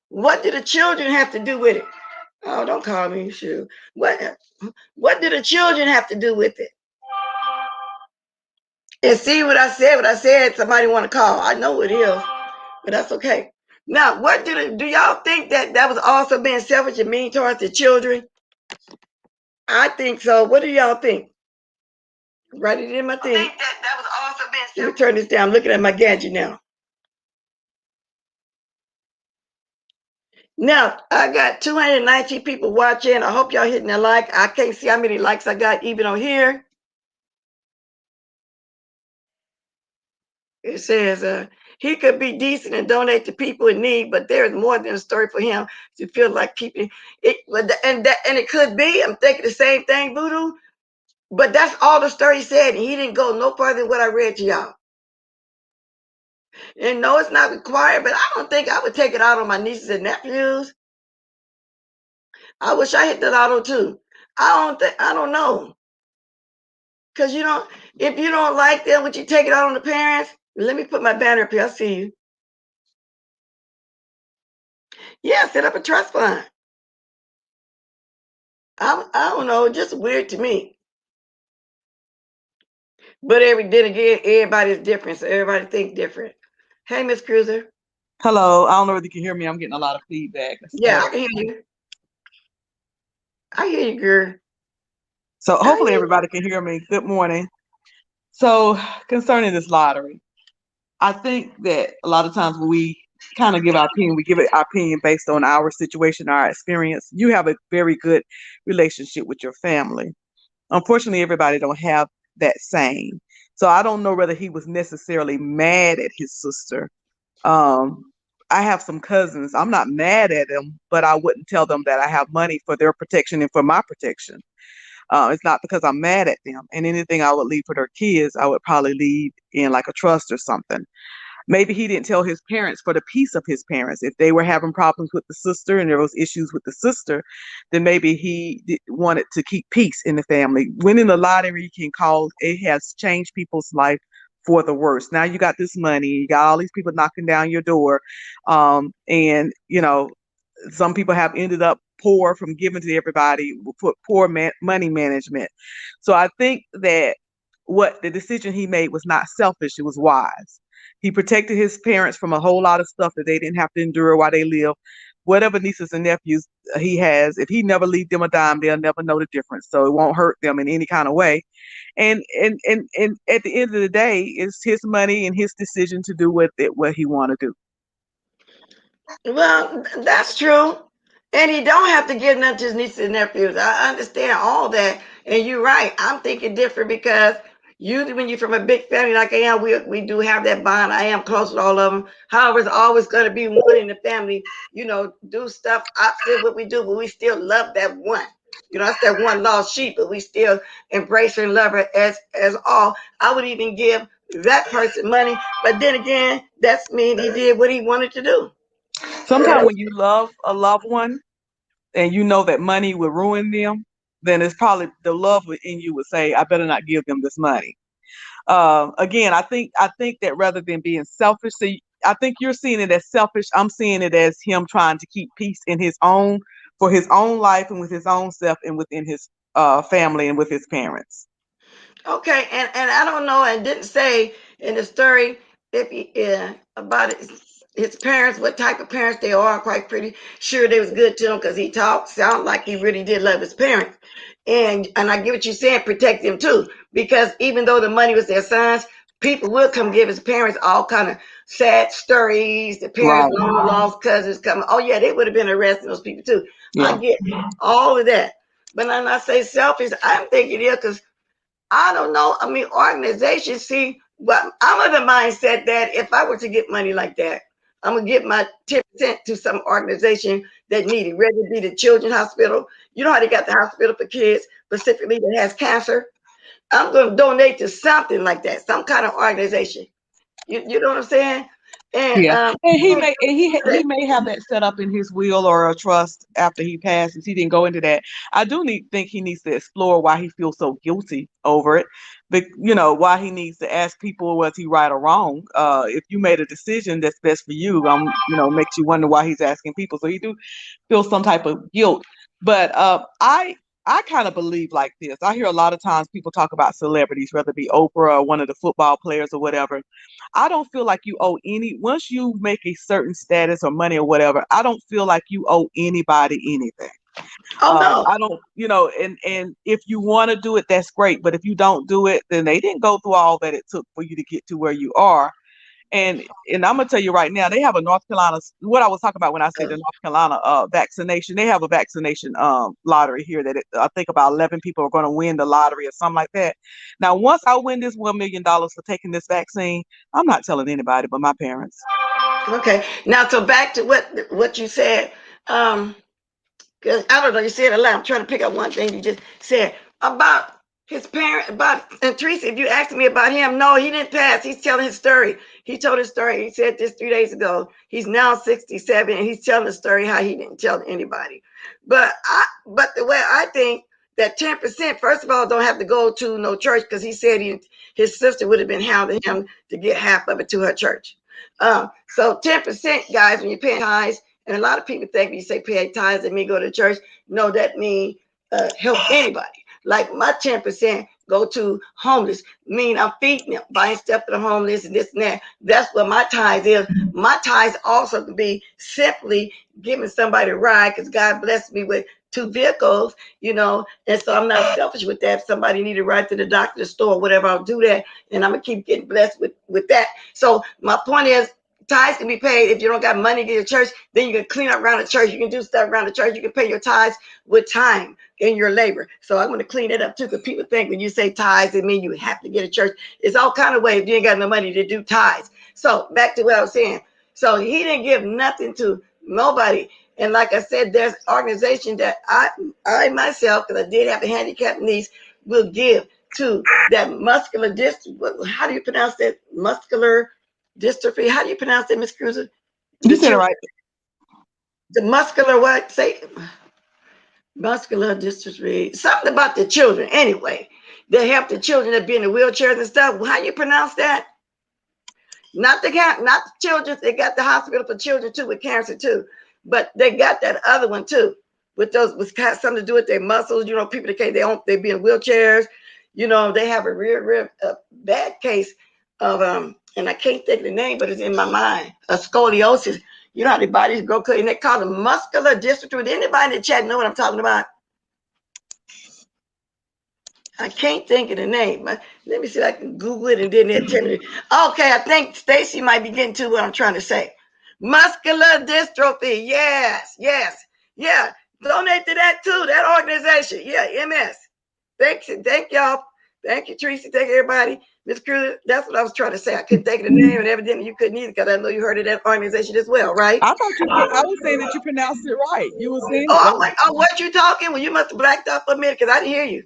What do the children have to do with it? Oh, don't call me. Shoot. What do the children have to do with it? And see what I said. What I said. Somebody want to call. I know it is, but that's okay. Now, what do y'all think that was also being selfish and mean towards the children? I think so. What do y'all think? Right it in my thing. I think that was also been. Let me turn this down. I'm looking at my gadget now. Now I got 219 people watching. I hope y'all hitting the like. I can't see how many likes I got even on here. It says he could be decent and donate to people in need, but there is more than a story for him to feel like keeping it. And it could be. I'm thinking the same thing, Voodoo. But that's all the story said, and he didn't go no further than what I read to y'all. And no, it's not required, but I don't think I would take it out on my nieces and nephews. I wish I hit that auto too. I don't know. Cause if you don't like them, would you take it out on the parents? Let me put my banner up here. I see you. Yeah, set up a trust fund. I don't know, just weird to me. But then again, everybody's different, so everybody think different. Hey, Miss Cruiser. Hello. I don't know if you can hear me. I'm getting a lot of feedback. Yeah, I can hear you. I hear you, girl. So hopefully everybody can hear me. Good morning. So concerning this lottery, I think that a lot of times when we kind of give our opinion, we give it our opinion based on our situation, our experience. You have a very good relationship with your family. Unfortunately, everybody don't have that same. So I don't know whether he was necessarily mad at his sister. Um, I have some cousins. I'm not mad at them, but I wouldn't tell them that I have money for their protection and for my protection. It's not because I'm mad at them. And anything I would leave for their kids, I would probably leave in like a trust or something. Maybe he didn't tell his parents for the peace of his parents. If they were having problems with the sister and there was issues with the sister, then maybe wanted to keep peace in the family. Winning the lottery can cause, it has changed people's life for the worse. Now you got this money, you got all these people knocking down your door, and some people have ended up poor from giving to everybody, for poor money management. So I think that what the decision he made was not selfish; it was wise. He protected his parents from a whole lot of stuff that they didn't have to endure while they live. Whatever nieces and nephews he has, if he never leave them a dime, they'll never know the difference. So it won't hurt them in any kind of way. And at the end of the day, it's his money and his decision to do with it what he want to do. Well, that's true. And he don't have to give nothing to his nieces and nephews. I understand all that. And you're right. I'm thinking different because usually when you're from a big family like I am, we do have that bond. I am close with all of them. However, it's always going to be one in the family, do stuff opposite what we do, but we still love that one. That's that one lost sheep, but we still embrace her and love her as all. I would even give that person money, but then again, that's mean he did what he wanted to do. Sometimes when you love a loved one and you know that money will ruin them, then it's probably the love in you would say, I better not give them this money. Again, I think that rather than being selfish, so I think you're seeing it as selfish. I'm seeing it as him trying to keep peace in for his own life and with his own self and within his family and with his parents. Okay, and I don't know, and didn't say in the story if about his parents, what type of parents they are. I'm quite pretty sure they was good to him because he talked, sound like he really did love his parents. And I get what you're saying, protect them too, because even though the money was their sons, people would come give his parents all kind of sad stories. The parents, Right. long lost cousins coming. Oh yeah, they would have been arresting those people too. I Yeah. get all of that, but when I say selfish, I'm thinking it is because I don't know. I mean, organizations see, but I'm of the mindset that if I were to get money like that, I'm gonna give my 10% to some organization that need it, whether it be the children's hospital. You know how they got the hospital for kids specifically that has cancer. I'm gonna donate to something like that, some kind of organization. You know what I'm saying? And Yeah, and he may have that set up in his will or a trust after he passes. He didn't go into that. I do think he needs to explore why he feels so guilty over it, but why he needs to ask people was he right or wrong. If you made a decision that's best for you, makes you wonder why he's asking people. So he do feel some type of guilt. But I kind of believe like this. I hear a lot of times people talk about celebrities, whether it be Oprah or one of the football players or whatever. I don't feel like you owe once you make a certain status or money or whatever, I don't feel like you owe anybody anything. Oh no. I don't, and if you want to do it, that's great. But if you don't do it, then they didn't go through all that it took for you to get to where you are. And I'm gonna tell you right now, they have a North Carolina. What I was talking about when I said the North Carolina vaccination, they have a vaccination lottery here that I think about 11 people are going to win the lottery or something like that. Now, once I win this $1 million for taking this vaccine, I'm not telling anybody but my parents. Okay. Now, so back to what you said. Um, Because I don't know, you said a lot. I'm trying to pick up one thing you just said about his parent, about, and Teresa, if you asked me about him, no, he didn't pass. He's telling his story. He told his story. He said this 3 days ago. He's now 67 and he's telling the story how he didn't tell anybody. But the way I think that 10%, first of all, don't have to go to no church because he said his sister would have been hounding him to get half of it to her church. So 10%, guys, when you're paying tithes, and a lot of people think when you say pay tithes and me go to church, no, that means help anybody. Like my 10% go to homeless, mean I'm feeding them, buying stuff for the homeless and this and that. That's what my tithes is. My tithes also can be simply giving somebody a ride because God blessed me with 2 vehicles, and so I'm not selfish with that. If somebody need a ride to the doctor, the store, whatever, I'll do that, and I'm gonna keep getting blessed with that. So my point is, tithes can be paid. If you don't got money to get to church, then you can clean up around the church. You can do stuff around the church. You can pay your tithes with time in your labor. So I'm going to clean it up too, because people think when you say tithes, it means you have to get a church. It's all kind of ways if you ain't got no money to do tithes. So back to what I was saying. So he didn't give nothing to nobody. And like I said, there's organization that I myself, because I did have a handicapped niece, will give to that muscular dystrophy. How do you pronounce that? Muscular dystrophy. How do you pronounce it, Miss Cruiser? You The said it children, right. the muscular what? Say muscular dystrophy. Something about the children. Anyway, they help the children that be in the wheelchairs and stuff. How do you pronounce that? Not the children. They got the hospital for children too with cancer too, but they got that other one too with those with something to do with their muscles. People that can't they be in wheelchairs. They have a real bad case of and I can't think of the name, but it's in my mind. A scoliosis. You know how the bodies grow cut, and they call it muscular dystrophy. Anybody in the chat know what I'm talking about? I can't think of the name. Let me see if I can Google it and then they'll tell me. Okay, I think Stacy might be getting to what I'm trying to say. Muscular dystrophy. Yes, yes, yeah. Donate to that too, that organization. Yeah, MS. Thank y'all. Thank you, Tracy. Thank everybody. Miss Cruz, that's what I was trying to say. I couldn't think of the name, and evidently you couldn't either because I know you heard of that organization as well, right? I thought I was saying that you pronounced it right. You were saying it Oh, right. what you talking? Well, you must have blacked out for a minute because I didn't hear you.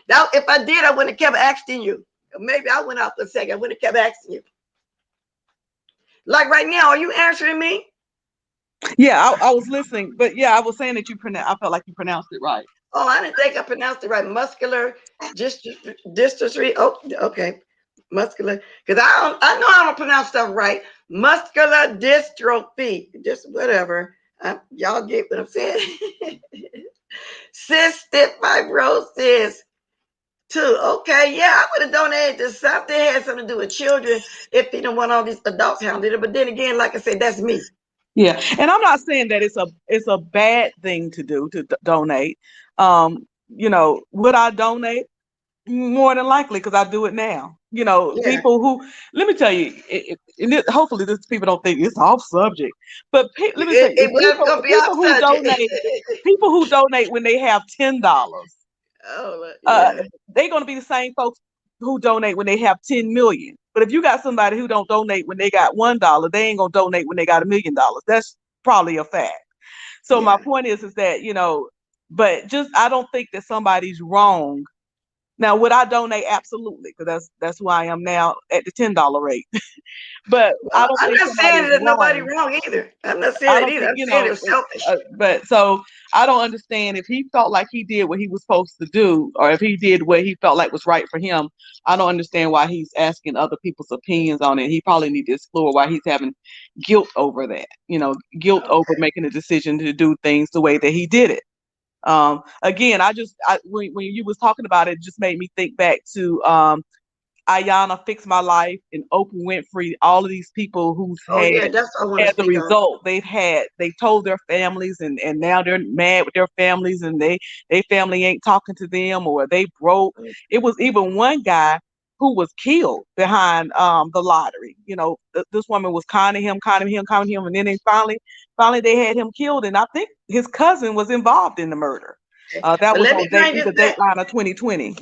Now, if I did, I wouldn't have kept asking you. Maybe I went out for a second. I wouldn't have kept asking you. Like right now, are you answering me? Yeah, I was listening, but yeah, I was saying that I felt like you pronounced it right. Oh, I didn't think I pronounced it right. Muscular dystrophy. Oh, okay. Muscular. Because I know I don't pronounce stuff right. Muscular dystrophy. Just whatever. Y'all get what I'm saying. Cystic fibrosis. Too. Okay, yeah, I would have donated to something that had something to do with children if he don't want all these adults handling it. But then again, like I said, that's me. Yeah, and I'm not saying that it's a bad thing to do to donate. Would I donate? More than likely, because I do it now. Yeah. People who, let me tell you, hopefully this people don't think it's off subject, but let me say, It was gonna be off subject. people who donate when they have $10, Oh uh, yeah. they're going to be the same folks who donate when they have 10 million. But if you got somebody who don't donate when they got $1, they ain't gonna donate when they got $1 million. That's probably a fact. So my Yeah. point is that but just I don't think that somebody's wrong. Now, would I donate? Absolutely, because that's who I am now at the $10 rate. But I Well, don't I'm think not saying somebody's there's nobody wrong. wrong either. I'm not I saying it don't either. think I'm saying they're selfish. but so I don't understand if he felt like he did what he was supposed to do, or if he did what he felt like was right for him. I don't understand why he's asking other people's opinions on it. He probably need to explore why he's having guilt over that. Guilt over Okay. making a decision to do things the way that he did it. Again, when you was talking about it, it just made me think back to Ayanna Fix My Life, and Oprah Winfrey, all of these people who's Oh had, yeah, that's what I want to as a speak on. result, they told their families, and now they're mad with their families, and they family ain't talking to them, or they broke. It was even one guy who was killed behind the lottery. This woman was conning him, and then finally they had him killed, and I think his cousin was involved in the murder. Okay. That But was let me on bring this back. Dateline of 2020.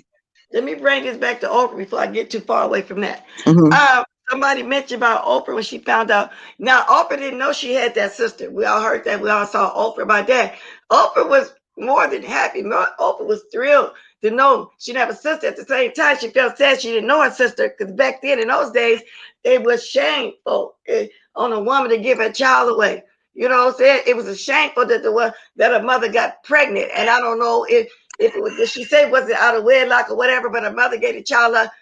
Let me bring this back to Oprah before I get too far away from that. Hmm. Somebody mentioned about Oprah when she found out. Now, Oprah didn't know she had that sister. We all heard that. We all saw Oprah about that. Oprah was more than happy. Oprah was thrilled to know she didn't have a sister. At the same time, she felt sad she didn't know her sister, because back then, in those days, it was shameful on a woman to give her child away. You know what I'm saying? It was shameful that her mother got pregnant. And I don't know if it was, did she say was it out of wedlock or whatever, but her mother gave the child up.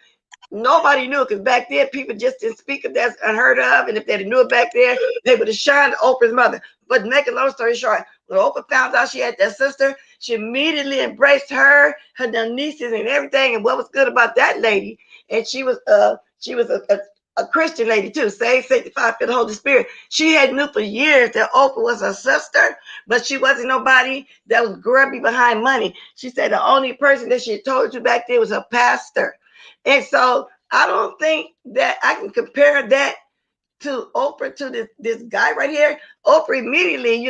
Nobody knew, because back then people just didn't speak of that unheard of, and if they knew it back there, they would have shunned Oprah's mother. But make a long story short, when Oprah found out she had that sister, she immediately embraced her nieces and everything. And what was good about that lady, and she was a Christian lady too, saved, sanctified, filled with the Holy Spirit. She had knew for years that Oprah was her sister, but she wasn't nobody that was grubby behind money. She said the only person that she had told you back there was her pastor. And so I don't think that I can compare that to Oprah, to this guy right here. Oprah immediately,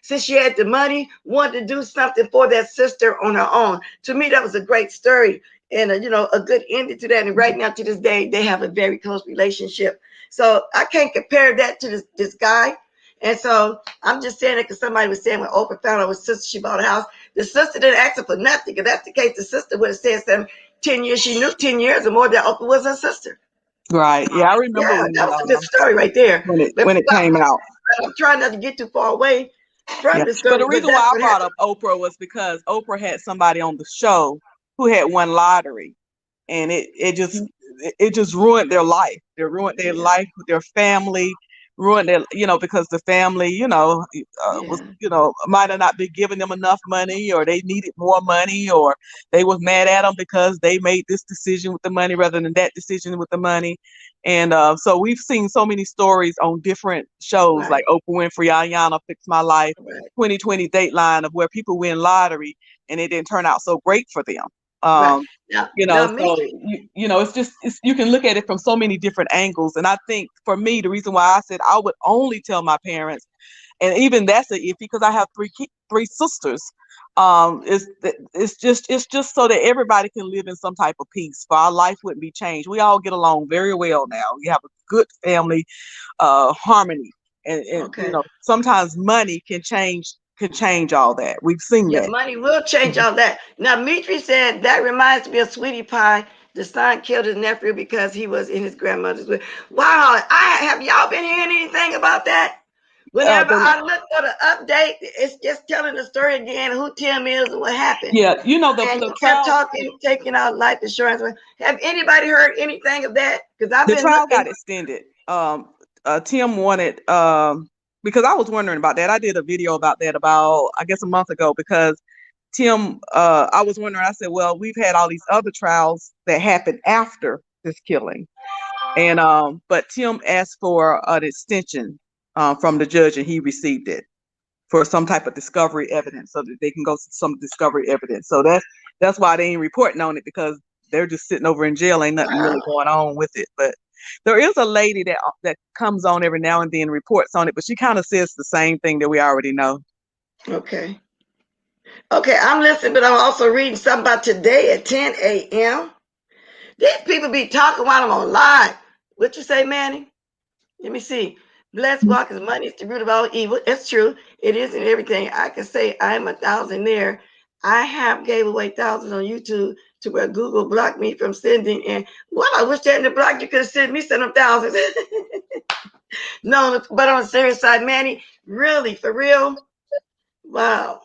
since she had the money, wanted to do something for that sister on her own. To me, that was a great story, and a good ending to that. And right now, to this day, they have a very close relationship. So I can't compare that to this guy. And so I'm just saying it because somebody was saying when Oprah found out her sister, she bought a house. The sister didn't ask her for nothing. If that's the case, the sister would have said something. 10 years, she knew 10 years or more that Oprah was her sister. Right. Yeah, I Yeah, remember that was a good story right there. when it But when it came out. I'm trying not to get too far away from Yeah. the But the story, but reason why that's I what brought happened. up Oprah was because Oprah had somebody on the show who had won lottery, and it just ruined their life. It ruined their Yeah, life, their family, ruined their, because the family, was, yeah, might have not been giving them enough money, or they needed more money, or they was mad at them because they made this decision with the money rather than that decision with the money. And so we've seen so many stories on different shows right, like Oprah Winfrey, Ayanna Fix My Life, right, 2020 Dateline, of where people win lottery and it didn't turn out so great for them. right. Um, Now, so Mitri, you can look at it from so many different angles. And I think for me, the reason why I said I would only tell my parents, and even that's a if, because I have three sisters, it's just so that everybody can live in some type of peace. For our life wouldn't be changed. We all get along very well now. We have a good family harmony, and okay. sometimes money can change all that. We've seen Yeah, that. money will change all that. Now, Mitri said that reminds me of Sweetie Pie. The son killed his nephew because he was in his grandmother's will. Wow, have y'all been hearing anything about that? Whenever The I look for the update, it's just telling the story again, who Tim is and what happened. Yeah, And the he kept trial talking, taking out life insurance. Have anybody heard anything of that? Because I've the been trial looking. got extended. Tim wanted, because I was wondering about that. I did a video about that about, I guess, a month ago, because Tim, I was wondering. I said, well, we've had all these other trials that happened after this killing, and but Tim asked for an extension from the judge, and he received it for some type of discovery evidence, so that they can go to some discovery evidence. So that's why they ain't reporting on it, because they're just sitting over in jail. Ain't nothing Wow. really going on with it. But there is a lady that comes on every now and then, reports on it, but she kind of says the same thing that we already know. Okay. Okay, I'm listening, but I'm also reading something about today at 10 a.m. These people be talking while I'm on live. What you say, Manny? Let me see. Blessed walk is money is the root of all evil. It's true. It is in everything. I can say I'm a thousandaire. I have gave away thousands on YouTube to where Google blocked me from sending. And well, I wish they hadn't blocked you. Could have sent me some thousands. No, but on the serious side, Manny, really, for real, wow.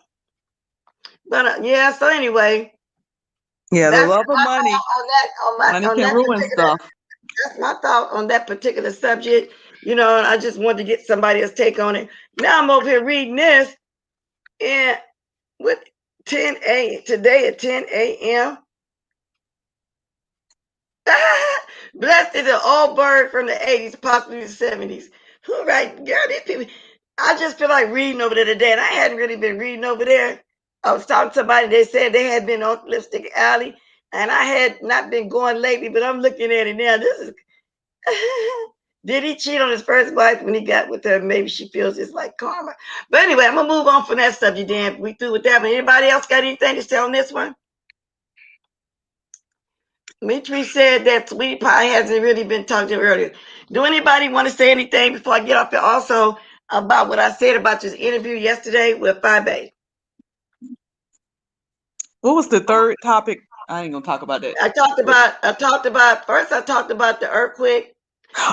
But yeah. So anyway, Yeah, the that's love of my money. thought on that. Money On can that ruin particular. stuff. That's my thought on that particular subject. And I just wanted to get somebody else's take on it. Now I'm over here reading this, and with 10 a today at 10 a.m. Blessed is an old bird from the 80s, possibly the 70s. Who right? Girl, these people. I just feel like reading over there today, and I hadn't really been reading over there. I was talking to somebody, they said they had been on Lipstick Alley, and I had not been going lately, but I'm looking at it now. This is. Did he cheat on his first wife when he got with her? Maybe she feels it's like karma. But anyway, I'm gonna move on from that subject. Dan, we through with that. But anybody else got anything to say on this one? Mitri said that Sweetie Pie hasn't really been talked to earlier. Do anybody want to say anything before I get off here? Also about what I said about this interview yesterday with Fabe. What was the third topic? I ain't gonna talk about that. I talked about first. I talked about the earthquake.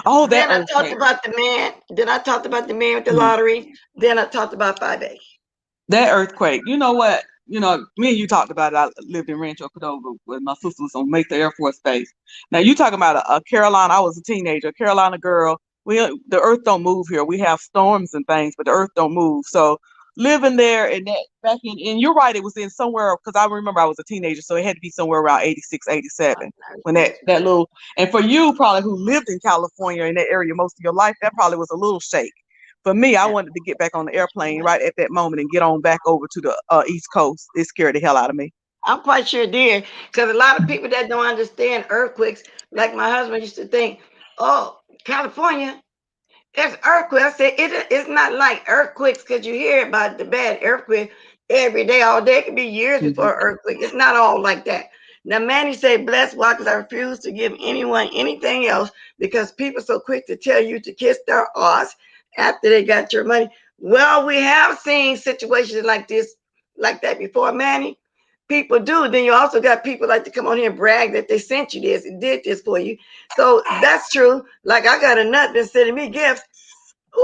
Oh, that Then I talked earthquake. about the man. Then I talked about the man with the Mhm. lottery. Then I talked about Fabe. That earthquake. You know what? Me and you talked about it. I lived in Rancho Cordova with my sister was on Mesa Air Force Base. Now you talking about a Carolina. I was a teenager, Carolina girl. The earth don't move here. We have storms and things, but the earth don't move. So living there and that back in, and you're right, it was in somewhere because I remember I was a teenager, so it had to be somewhere around 86, 87 when that little. And for you, probably who lived in California in that area most of your life, that probably was a little shake. For me, I wanted to get back on the airplane right at that moment and get on back over to the East Coast. It scared the hell out of me. I'm quite sure it did, because a lot of people that don't understand earthquakes, like my husband used to think, oh, California, there's earthquakes. I said it's not like earthquakes because you hear about the bad earthquake every day, all day. It could be years Mhm. before an earthquake. It's not all like that. Now, Manny said, bless why? Because I refuse to give anyone anything else because people are so quick to tell you to kiss their ass after they got your money. Well, we have seen situations like this, like that before, Manny. People do. Then you also got people like to come on here and brag that they sent you this and did this for you. So that's true. Like I got a nut been sending me gifts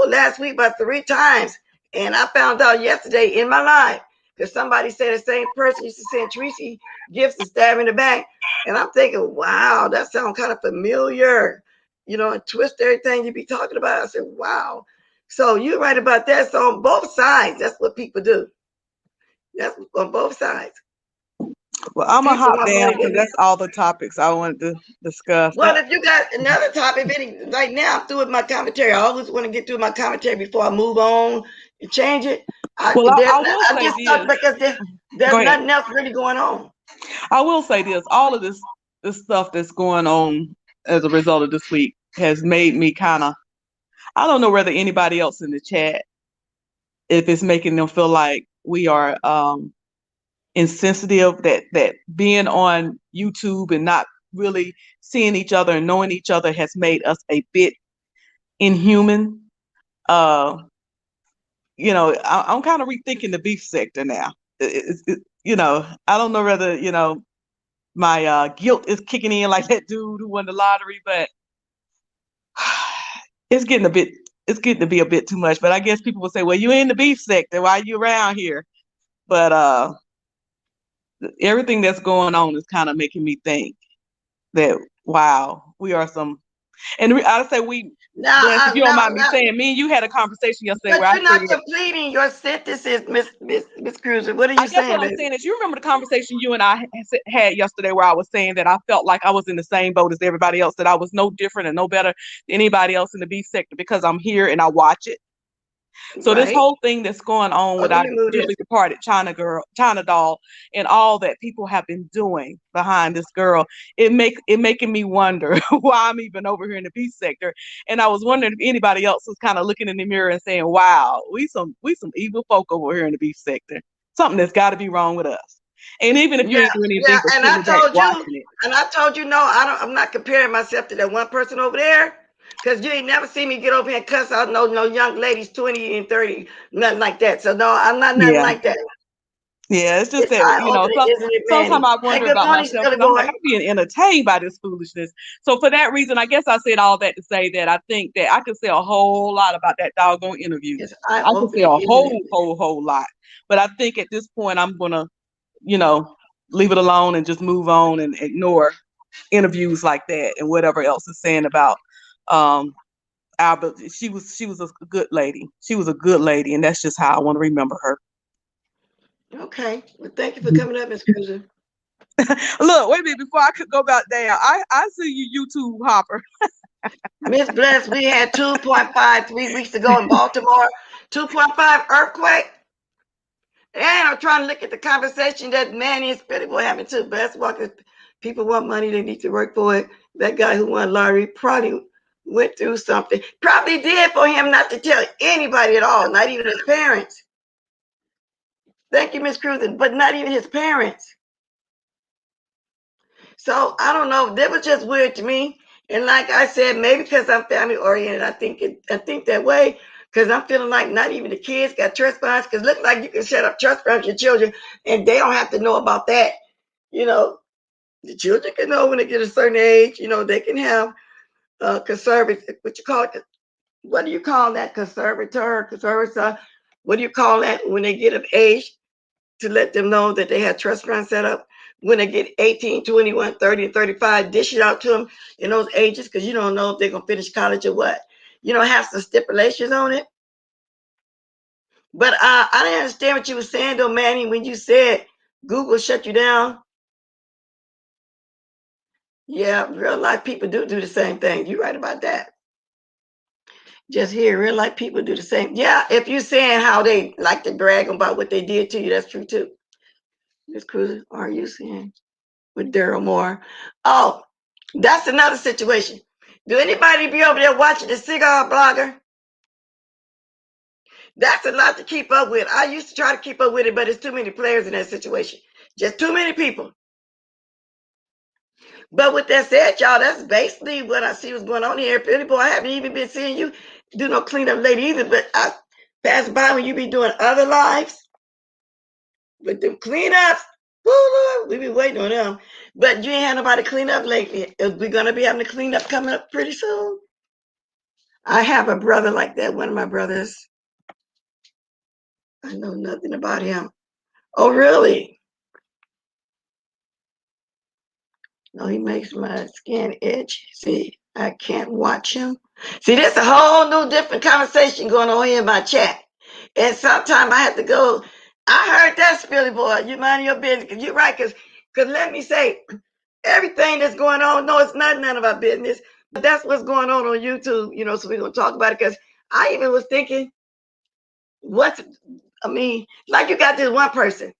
last week about 3 times. And I found out yesterday in my life because somebody said the same person used to send Tracy gifts and stab in the back. And I'm thinking, wow, that sounds kind of familiar, and twist everything you be talking about. I said, wow. So you're right about that. So on both sides, that's what people do. That's on both sides. Well, I'm gonna People hop want down money. because that's all the topics I wanted to discuss. Well, if you got another topic, right now I'm through with my commentary. I always want to get through my commentary before I move on and change it. Well, I will I'm say just talking this. because there's Go ahead. nothing else really going on. I will say this. All of this stuff that's going on as a result of this week has made me kind of. I don't know whether anybody else in the chat if it's making them feel like we are insensitive, that being on YouTube and not really seeing each other and knowing each other has made us a bit inhuman. Uh, I'm kind of rethinking the beef sector now. I don't know whether my guilt is kicking in like that dude who won the lottery, but it's getting a bit. It's getting to be a bit too much. But I guess people will say, "Well, you in the beef sector? Why you around here?" But everything that's going on is kind of making me think that wow, we are some. And I say we, Now, Bless, if you don't now, mind me now, saying, me and you had a conversation yesterday but where I you're said, not completing your sentences, Miss Cruiser. What are I you guess saying, what I'm baby? saying is, you remember the conversation you and I had yesterday where I was saying that I felt like I was in the same boat as everybody else, that I was no different and no better than anybody else in the beef sector because I'm here and I watch it. So this Right. whole thing that's going on Oh, with let our me move this. dearly departed China girl, China doll, and all that people have been doing behind this girl, it making me wonder why I'm even over here in the beef sector. And I was wondering if anybody else was kind of looking in the mirror and saying, "Wow, we some evil folk over here in the beef sector. Something that's got to be wrong with us." And even if you Yeah, ain't doing yeah. anything but And sitting back watching it, I told you, no, I'm not comparing myself to that one person over there. Cause you ain't never seen me get over here and cuss out no young ladies 20 and 30, nothing like that. So no, I'm not nothing yeah, like that. yeah, it's just It's that eye opening, isn't it, sometimes Manny? I Hey, wonder good about morning, myself, Silly and I'm like, Boy. I'm being entertained by this foolishness. So for that reason, I guess I said all that to say that I think that I could say a whole lot about that doggone interview. It's eye I could say a opening, isn't it? whole lot. But I think at this point, I'm gonna, you know, leave it alone and just move on and ignore interviews like that and whatever else is saying about um Albert. She was a good lady. She was a good lady, and that's just how I want to remember her. Okay. Well, thank you for coming up, Miss Cruiser. Look, wait a minute before I could go back down. I see you YouTube hopper. Miss Bless, we had 2.5 3 weeks ago in Baltimore, 2.5 earthquake. And I'm trying to look at the conversation that Manny and Spitty Boy having too. Best walkers, people want money, they need to work for it. That guy who won lottery probably went through something. Probably did for him not to tell anybody at all, not even his parents. Thank you, Miss Cruz, but not even his parents. So I don't know. That was just weird to me. And like I said, maybe because I'm family oriented, I think that way. Because I'm feeling like not even the kids got trust funds. Because look like you can set up trust funds for your children, and they don't have to know about that. You know, the children can know when they get a certain age. You know, they can have conservative. What you call it? What do you call that? Conservator. What do you call that when they get of age? To let them know that they have trust funds set up. When they get 18, 21, 30, and 35, dish it out to them in those ages because you don't know if they're going to finish college or what. You know, have some stipulations on it. But I didn't understand what you were saying, though, Manny, when you said Google shut you down. Yeah, real life people do the same thing. You're right about that. Just here, real life people do the same. Yeah, if you're saying how they like to brag about what they did to you, that's true too. Miss Cruz, are you saying? With Daryl Moore. Oh, that's another situation. Do anybody be over there watching the cigar blogger? That's a lot to keep up with. I used to try to keep up with it, but it's too many players in that situation. Just too many people. But with that said, y'all, that's basically what I see was going on here. Pretty boy, I haven't even been seeing you do no cleanup lady either, but I pass by when you be doing other lives. With them cleanups, we be waiting on them. But you ain't had nobody clean up lately. We're going to be having to clean up coming up pretty soon. I have a brother like that, one of my brothers. I know nothing about him. Oh, really? No, he makes my skin itch. See, I can't watch him. See, there's a whole new different conversation going on here in my chat. And sometimes I have to go, I heard that, Spilly boy. You mind your business. You're right, because let me say, everything that's going on, no, it's not none of our business. But that's what's going on YouTube, so we're going to talk about it. Because I even was thinking, like you got this one person,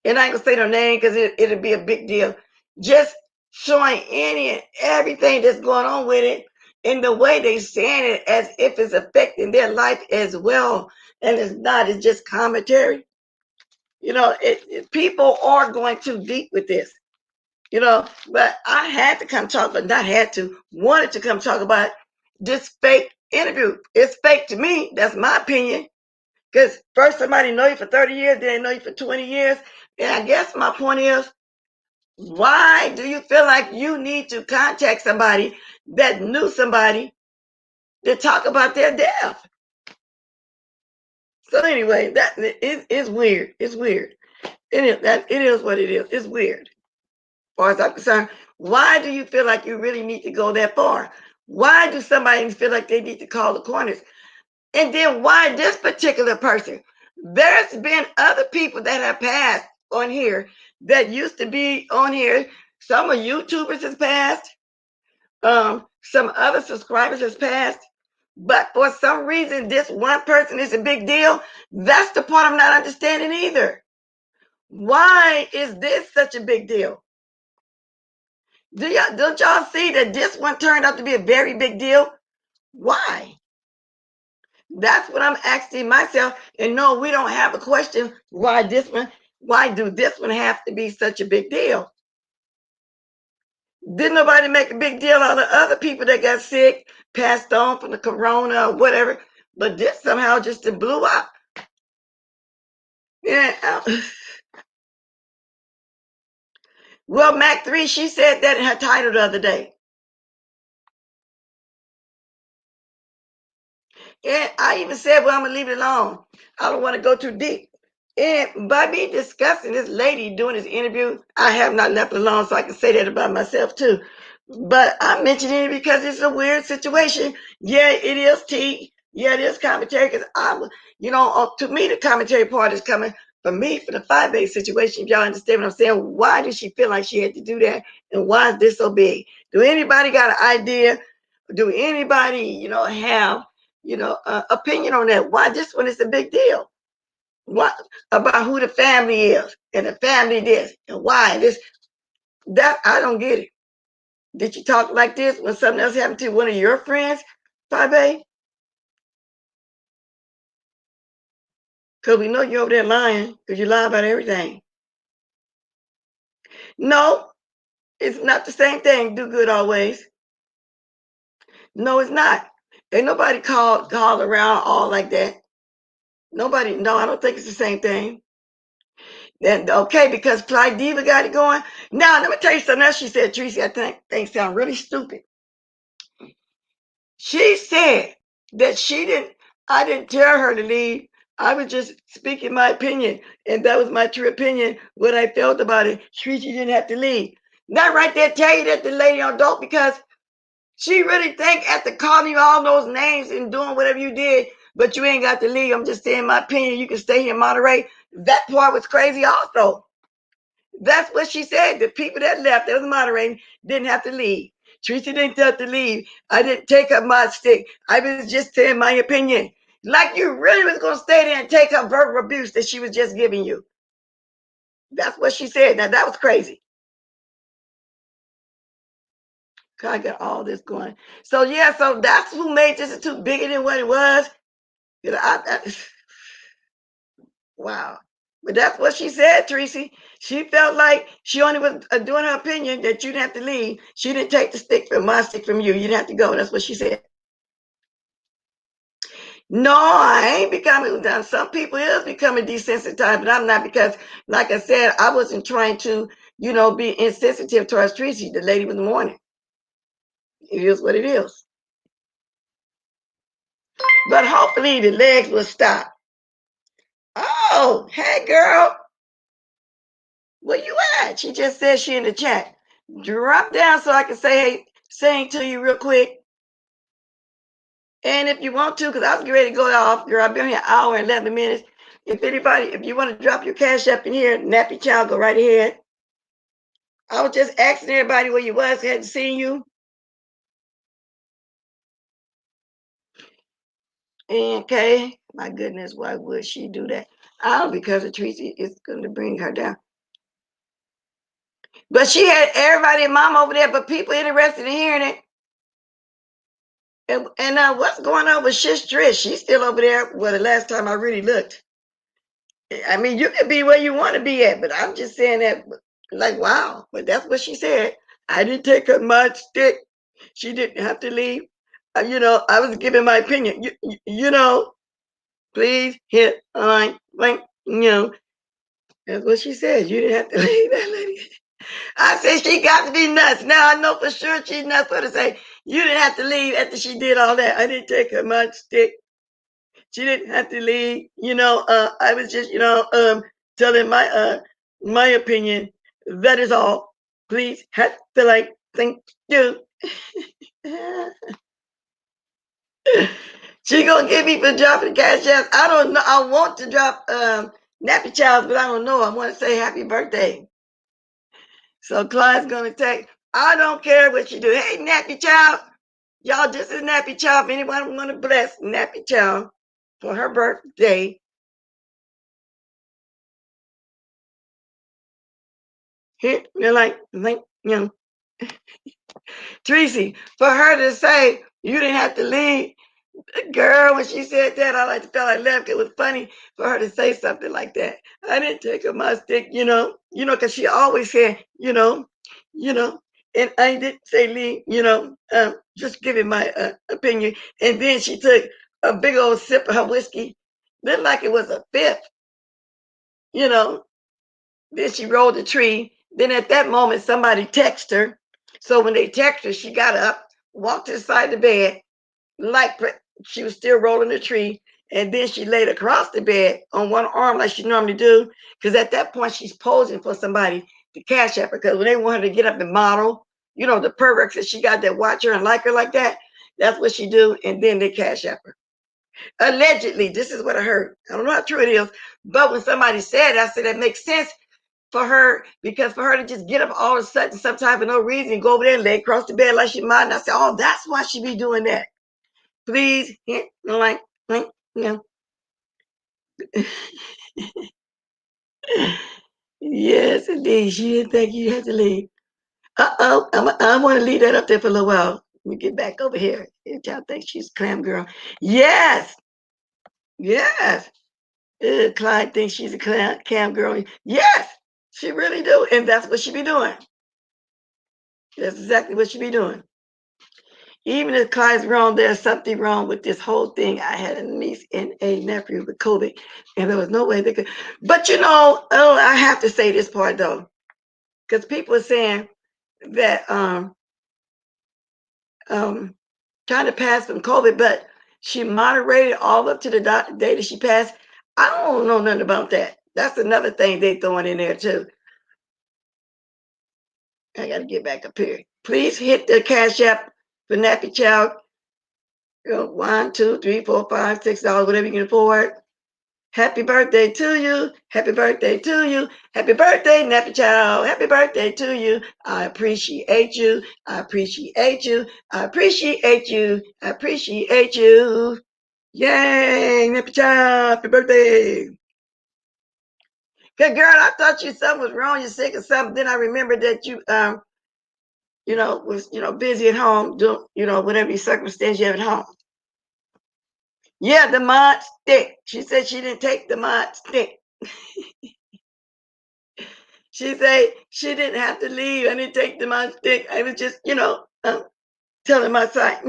and I ain't gonna say their name because it'll be a big deal. Just showing any and everything that's going on with it in the way they saying it as if it's affecting their life as well. And it's not, it's just commentary. People are going too deep with this, but I had to come talk, but not had to, wanted to come talk about this fake interview. It's fake to me. That's my opinion. Because first somebody know you for 30 years, then they know you for 20 years. And I guess my point is, why do you feel like you need to contact somebody that knew somebody to talk about their death? So anyway, that is weird. It's weird. It is what it is. It's weird. As far as I'm concerned, why do you feel like you really need to go that far? Why do somebody feel like they need to call the corners? And then why this particular person? There's been other people that have passed on here that used to be on here. Some of YouTubers has passed. Some other subscribers has passed. But for some reason, this one person is a big deal. That's the part I'm not understanding either. Why is this such a big deal? Don't y'all see that this one turned out to be a very big deal? Why? That's what I'm asking myself. And no, we don't have a question why do this one have to be such a big deal? Didn't nobody make a big deal out of other people that got sick, passed on from the corona or whatever, but this somehow just blew up. Yeah. Well, Mac 3, she said that in her title the other day. And I even said, well, I'm going to leave it alone. I don't want to go too deep. And by me discussing this lady doing this interview, I have not left it alone, so I can say that about myself too. But I'm mentioning it because it's a weird situation. Yeah, it is tea. Yeah, it is commentary because to me, the commentary part is coming for me, for the 5A situation, y'all understand what I'm saying? Why did she feel like she had to do that? And why is this so big? Do anybody got an idea? Do anybody, have, opinion on that? Why this one is a big deal? What about who the family is and the family this and why this? That I don't get it. Did you talk like this when something else happened to one of your friends, 5A? Because we know you're over there lying because you lie about everything. No, it's not the same thing. Do good always. No, it's not. Ain't nobody called around all like that. Nobody. No, I don't think it's the same thing. Then okay, because Clyde Diva got it going. Now let me tell you something else. She said, Tracy, I think things sound really stupid. She said that I didn't tell her to leave. I was just speaking my opinion, and that was my true opinion, what I felt about it. She didn't have to leave. That right there tell you that the lady on dope, because she really think after calling you all those names and doing whatever you did, but you ain't got to leave. I'm just saying my opinion. You can stay here and moderate. That part was crazy also. That's what she said. The people that left, that was moderating, didn't have to leave. Teresa didn't have to leave. I didn't take up my stick. I was just saying my opinion. Like you really was going to stay there and take her verbal abuse that she was just giving you. That's what she said. Now, that was crazy. I got all this going. So, yeah, so that's who made this too bigger than what it was. Wow. But that's what she said, Tracy. She felt like she only was doing her opinion that you didn't have to leave. She didn't take the stick from my stick from you. You didn't have to go. That's what she said. No, I ain't becoming. Some people is becoming desensitized, but I'm not, because, like I said, I wasn't trying to, be insensitive towards Tracy. The lady was mourning. It is what it is. But hopefully the legs will stop. Oh, hey, girl. Where you at? She just said she in the chat. Drop down so I can say hey, sing to you real quick. And if you want to, because I was getting ready to go off, girl, I've been here an hour and 11 minutes. If you want to drop your cash up in here, Nappy Child, go right ahead. I was just asking everybody where you was, hadn't seen you. Okay, my goodness, why would she do that? Oh, because of Tracy is going to bring her down. But she had everybody and mom over there, but people interested in hearing it. And what's going on with Shish Trish? She's still over there. Well, the last time I really looked. I mean, you can be where you want to be at, but I'm just saying that, like, wow. But that's what she said. I didn't take her much stick. She didn't have to leave. I was giving my opinion. Please hit on link. That's what she said. You didn't have to leave that lady. I said she got to be nuts. Now I know for sure she's nuts for to say you didn't have to leave after she did all that. I didn't take her much stick. She didn't have to leave. I was just, telling my opinion. That is all. Please have to thank you. She gonna get me for dropping cash apps. I don't know. I want to drop Nappy Child, but I don't know. I want to say happy birthday. So Clyde's gonna take. I don't care what you do. Hey, Nappy Child. Y'all, this is Nappy Child. If anyone want to bless Nappy Child for her birthday, hit me Tracy, for her to say you didn't have to leave, girl, when she said that, I felt like left. It was funny for her to say something like that. I didn't take her my stick, because she always said, and I didn't say leave, just giving my opinion. And then she took a big old sip of her whiskey, looked like it was a fifth, you know. Then she rolled the tree. Then at that moment, somebody texted her. So when they texted her, she got up, walked to the side of the bed, like she was still rolling the tree. And then she laid across the bed on one arm like she normally do. Because at that point, she's posing for somebody to cash up her. Because when they want her to get up and model, the perverts that she got that watch her and like her like that, that's what she do. And then they cash up her. Allegedly, this is what I heard. I don't know how true it is, but when somebody said it, I said that makes sense for her, because for her to just get up all of a sudden, sometime for no reason, and go over there and lay across the bed like she might. And I said, oh, that's why she be doing that. Please, like, you know. Yes, indeed. She didn't think you had to leave. Uh-oh, I want to leave that up there for a little while. Let me get back over here. If y'all think she's a clam girl. Yes, yes. Clyde thinks she's a cam girl. Yes, she really do. And that's what she be doing. That's exactly what she be doing. Even if Clyde's wrong, there's something wrong with this whole thing. I had a niece and a nephew with COVID, and there was no way they could. But I have to say this part though, because people are saying that trying to pass from COVID, but she moderated all up to the day that she passed. I don't know nothing about that. That's another thing they throwing in there too. I got to get back up here. Please hit the Cash App for Nappy Child. $1, $2, $3, $4, $5, $6, whatever you can afford. Happy birthday to you. Happy birthday to you. Happy birthday, Nappy Child. Happy birthday to you. I appreciate you. I appreciate you. I appreciate you. I appreciate you. Yay, Nappy Child. Happy birthday. Good girl, I thought you something was wrong. You're sick or something. Then I remembered that you was busy at home doing whatever your circumstance you have at home. Yeah, the mod stick. She said she didn't take the mod stick. She said she didn't have to leave. I didn't take the mod stick. I was just telling my side.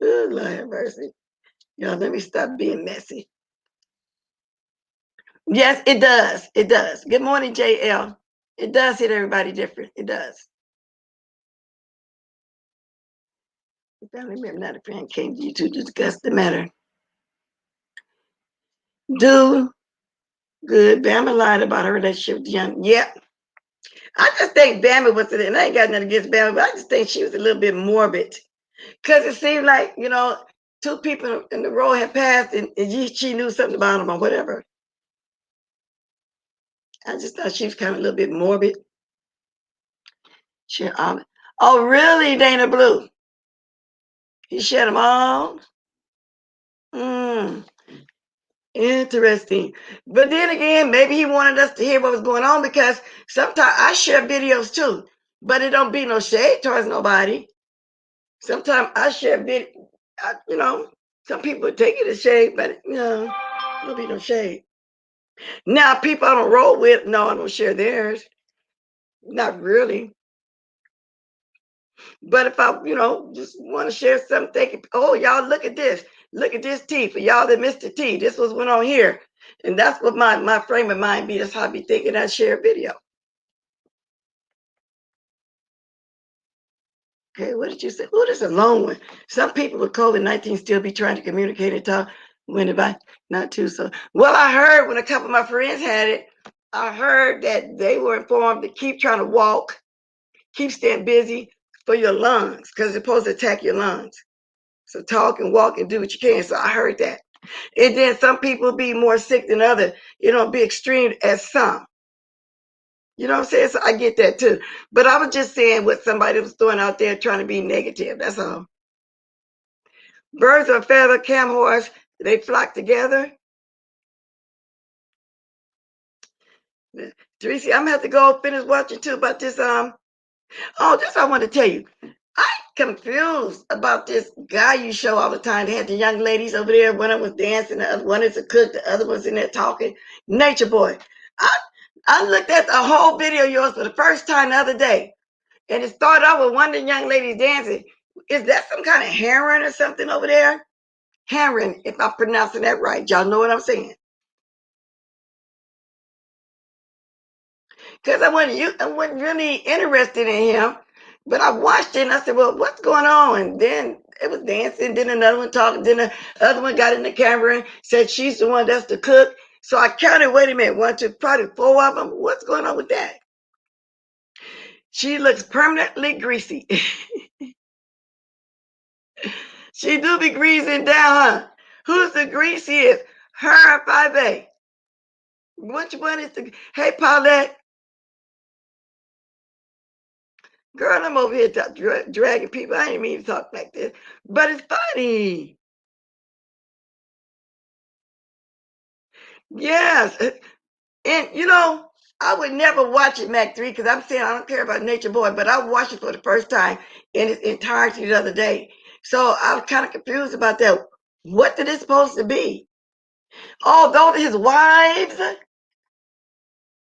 Oh, Lord have mercy. Let me stop being messy. Yes, it does. It does. Good morning, JL. It does hit everybody different. It does. The family member, not a friend, came to you to discuss the matter. Do good. Bama lied about her relationship with Young. Yep. I just think Bama was, and I ain't got nothing against Bama, but I just think she was a little bit morbid. Because it seemed like, two people in the row had passed and she knew something about them or whatever. I just thought she was kind of a little bit morbid. Oh, really, Dana Blue? He shed them all? Interesting. But then again, maybe he wanted us to hear what was going on, because sometimes I share videos too, but it don't be no shade towards nobody. Sometimes I share video, some people take it as shade, but don't be no shade. Now, people I don't roll with, no, I don't share theirs. Not really. But if I, just want to share something, thinking, oh, y'all, look at this. Look at this tea. For y'all that missed the tea, this was went on here. And that's what my frame of mind be. That's how I be thinking. I share a video. Okay, what did you say? Oh, this is a long one. Some people with COVID-19 still be trying to communicate and talk when about not too so. Well, I heard when a couple of my friends had it, I heard that they were informed to keep trying to walk, keep staying busy for your lungs, because it's supposed to attack your lungs. So talk and walk and do what you can. So I heard that. And then some people be more sick than others. It don't be extreme as some. You know what I'm saying? So I get that too. But I was just saying what somebody was throwing out there trying to be negative. That's all. Birds of a feather, cam horse, they flock together. Teresa, I'm gonna have to go finish watching too about this. This I want to tell you. I'm confused about this guy you show all the time. They had the young ladies over there. One of them was dancing, the other one is a cook, the other one's in there talking. Nature Boy. I looked at the whole video of yours for the first time the other day, and it started off with one of the young ladies dancing. Is that some kind of heron or something over there? Heron, if I'm pronouncing that right. Y'all know what I'm saying. Because I wasn't really interested in him, but I watched it and I said, well, what's going on? And then it was dancing, then another one talking, then the other one got in the camera and said she's the one that's the cook. So I counted, wait a minute, 1, 2, probably 4 of them. What's going on with that? She looks permanently greasy. She do be greasing down, huh? Who's the greasiest? Her or 5A? Which one is the... Hey, Paulette. Girl, I'm over here dragging people. I ain't mean to talk like this. But it's funny. Yes. And, you know, I would never watch it, Mac 3, because I'm saying I don't care about Nature Boy, but I watched it for the first time in its entirety the other day. So I was kind of confused about that. What did it supposed to be? Oh, those are his wives?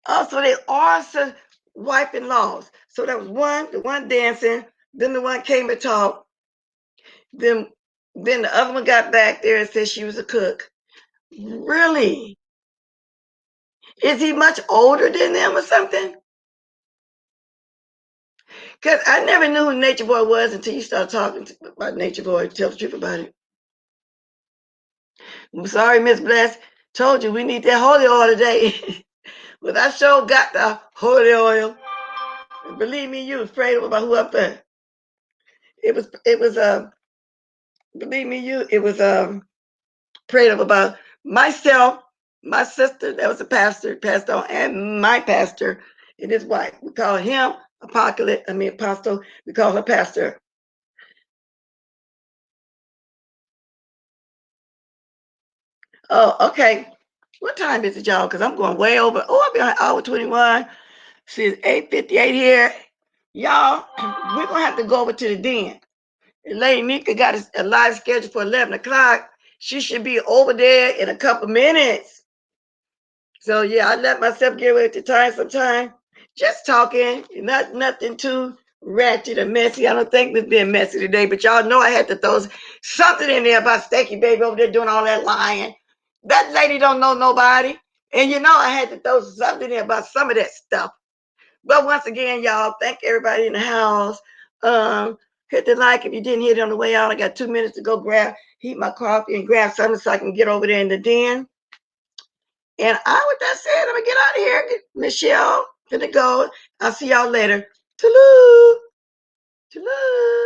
Oh, so they are wife-in-laws. So that was the one dancing, then the one came and talked, then the other one got back there and said she was a cook. Really? Is he much older than them or something? Because I never knew who Nature Boy was until you started talking about Nature Boy. Tell the truth about it. I'm sorry, Miss Bless. Told you we need that holy oil today. But I sure got the holy oil. And believe me, you was praying about who up there. Believe me, it was prayed about myself, my sister, that was a pastor, passed on, and my pastor and his wife. We call him apostle. We call her pastor. Oh, okay. What time is it, y'all? Because I'm going way over. Oh, I'll be on hour 21. See, it's 8:58 here. Y'all, we're going to have to go over to the den. Lady Nika got a live schedule for 11 o'clock. She should be over there in a couple minutes. So, yeah, I let myself get away with the time sometime. Just talking, nothing too ratchet or messy. I don't think we've been messy today, but y'all know I had to throw something in there about Steaky Baby over there doing all that lying. That lady don't know nobody. And you know I had to throw something in there about some of that stuff. But once again, y'all, thank everybody in the house. Hit the like if you didn't hit it on the way out. I got 2 minutes to go heat my coffee and grab something so I can get over there in the den. And with that said, I'm gonna get out of here. Michelle, gonna go. I'll see y'all later. Toodaloo. Toodaloo.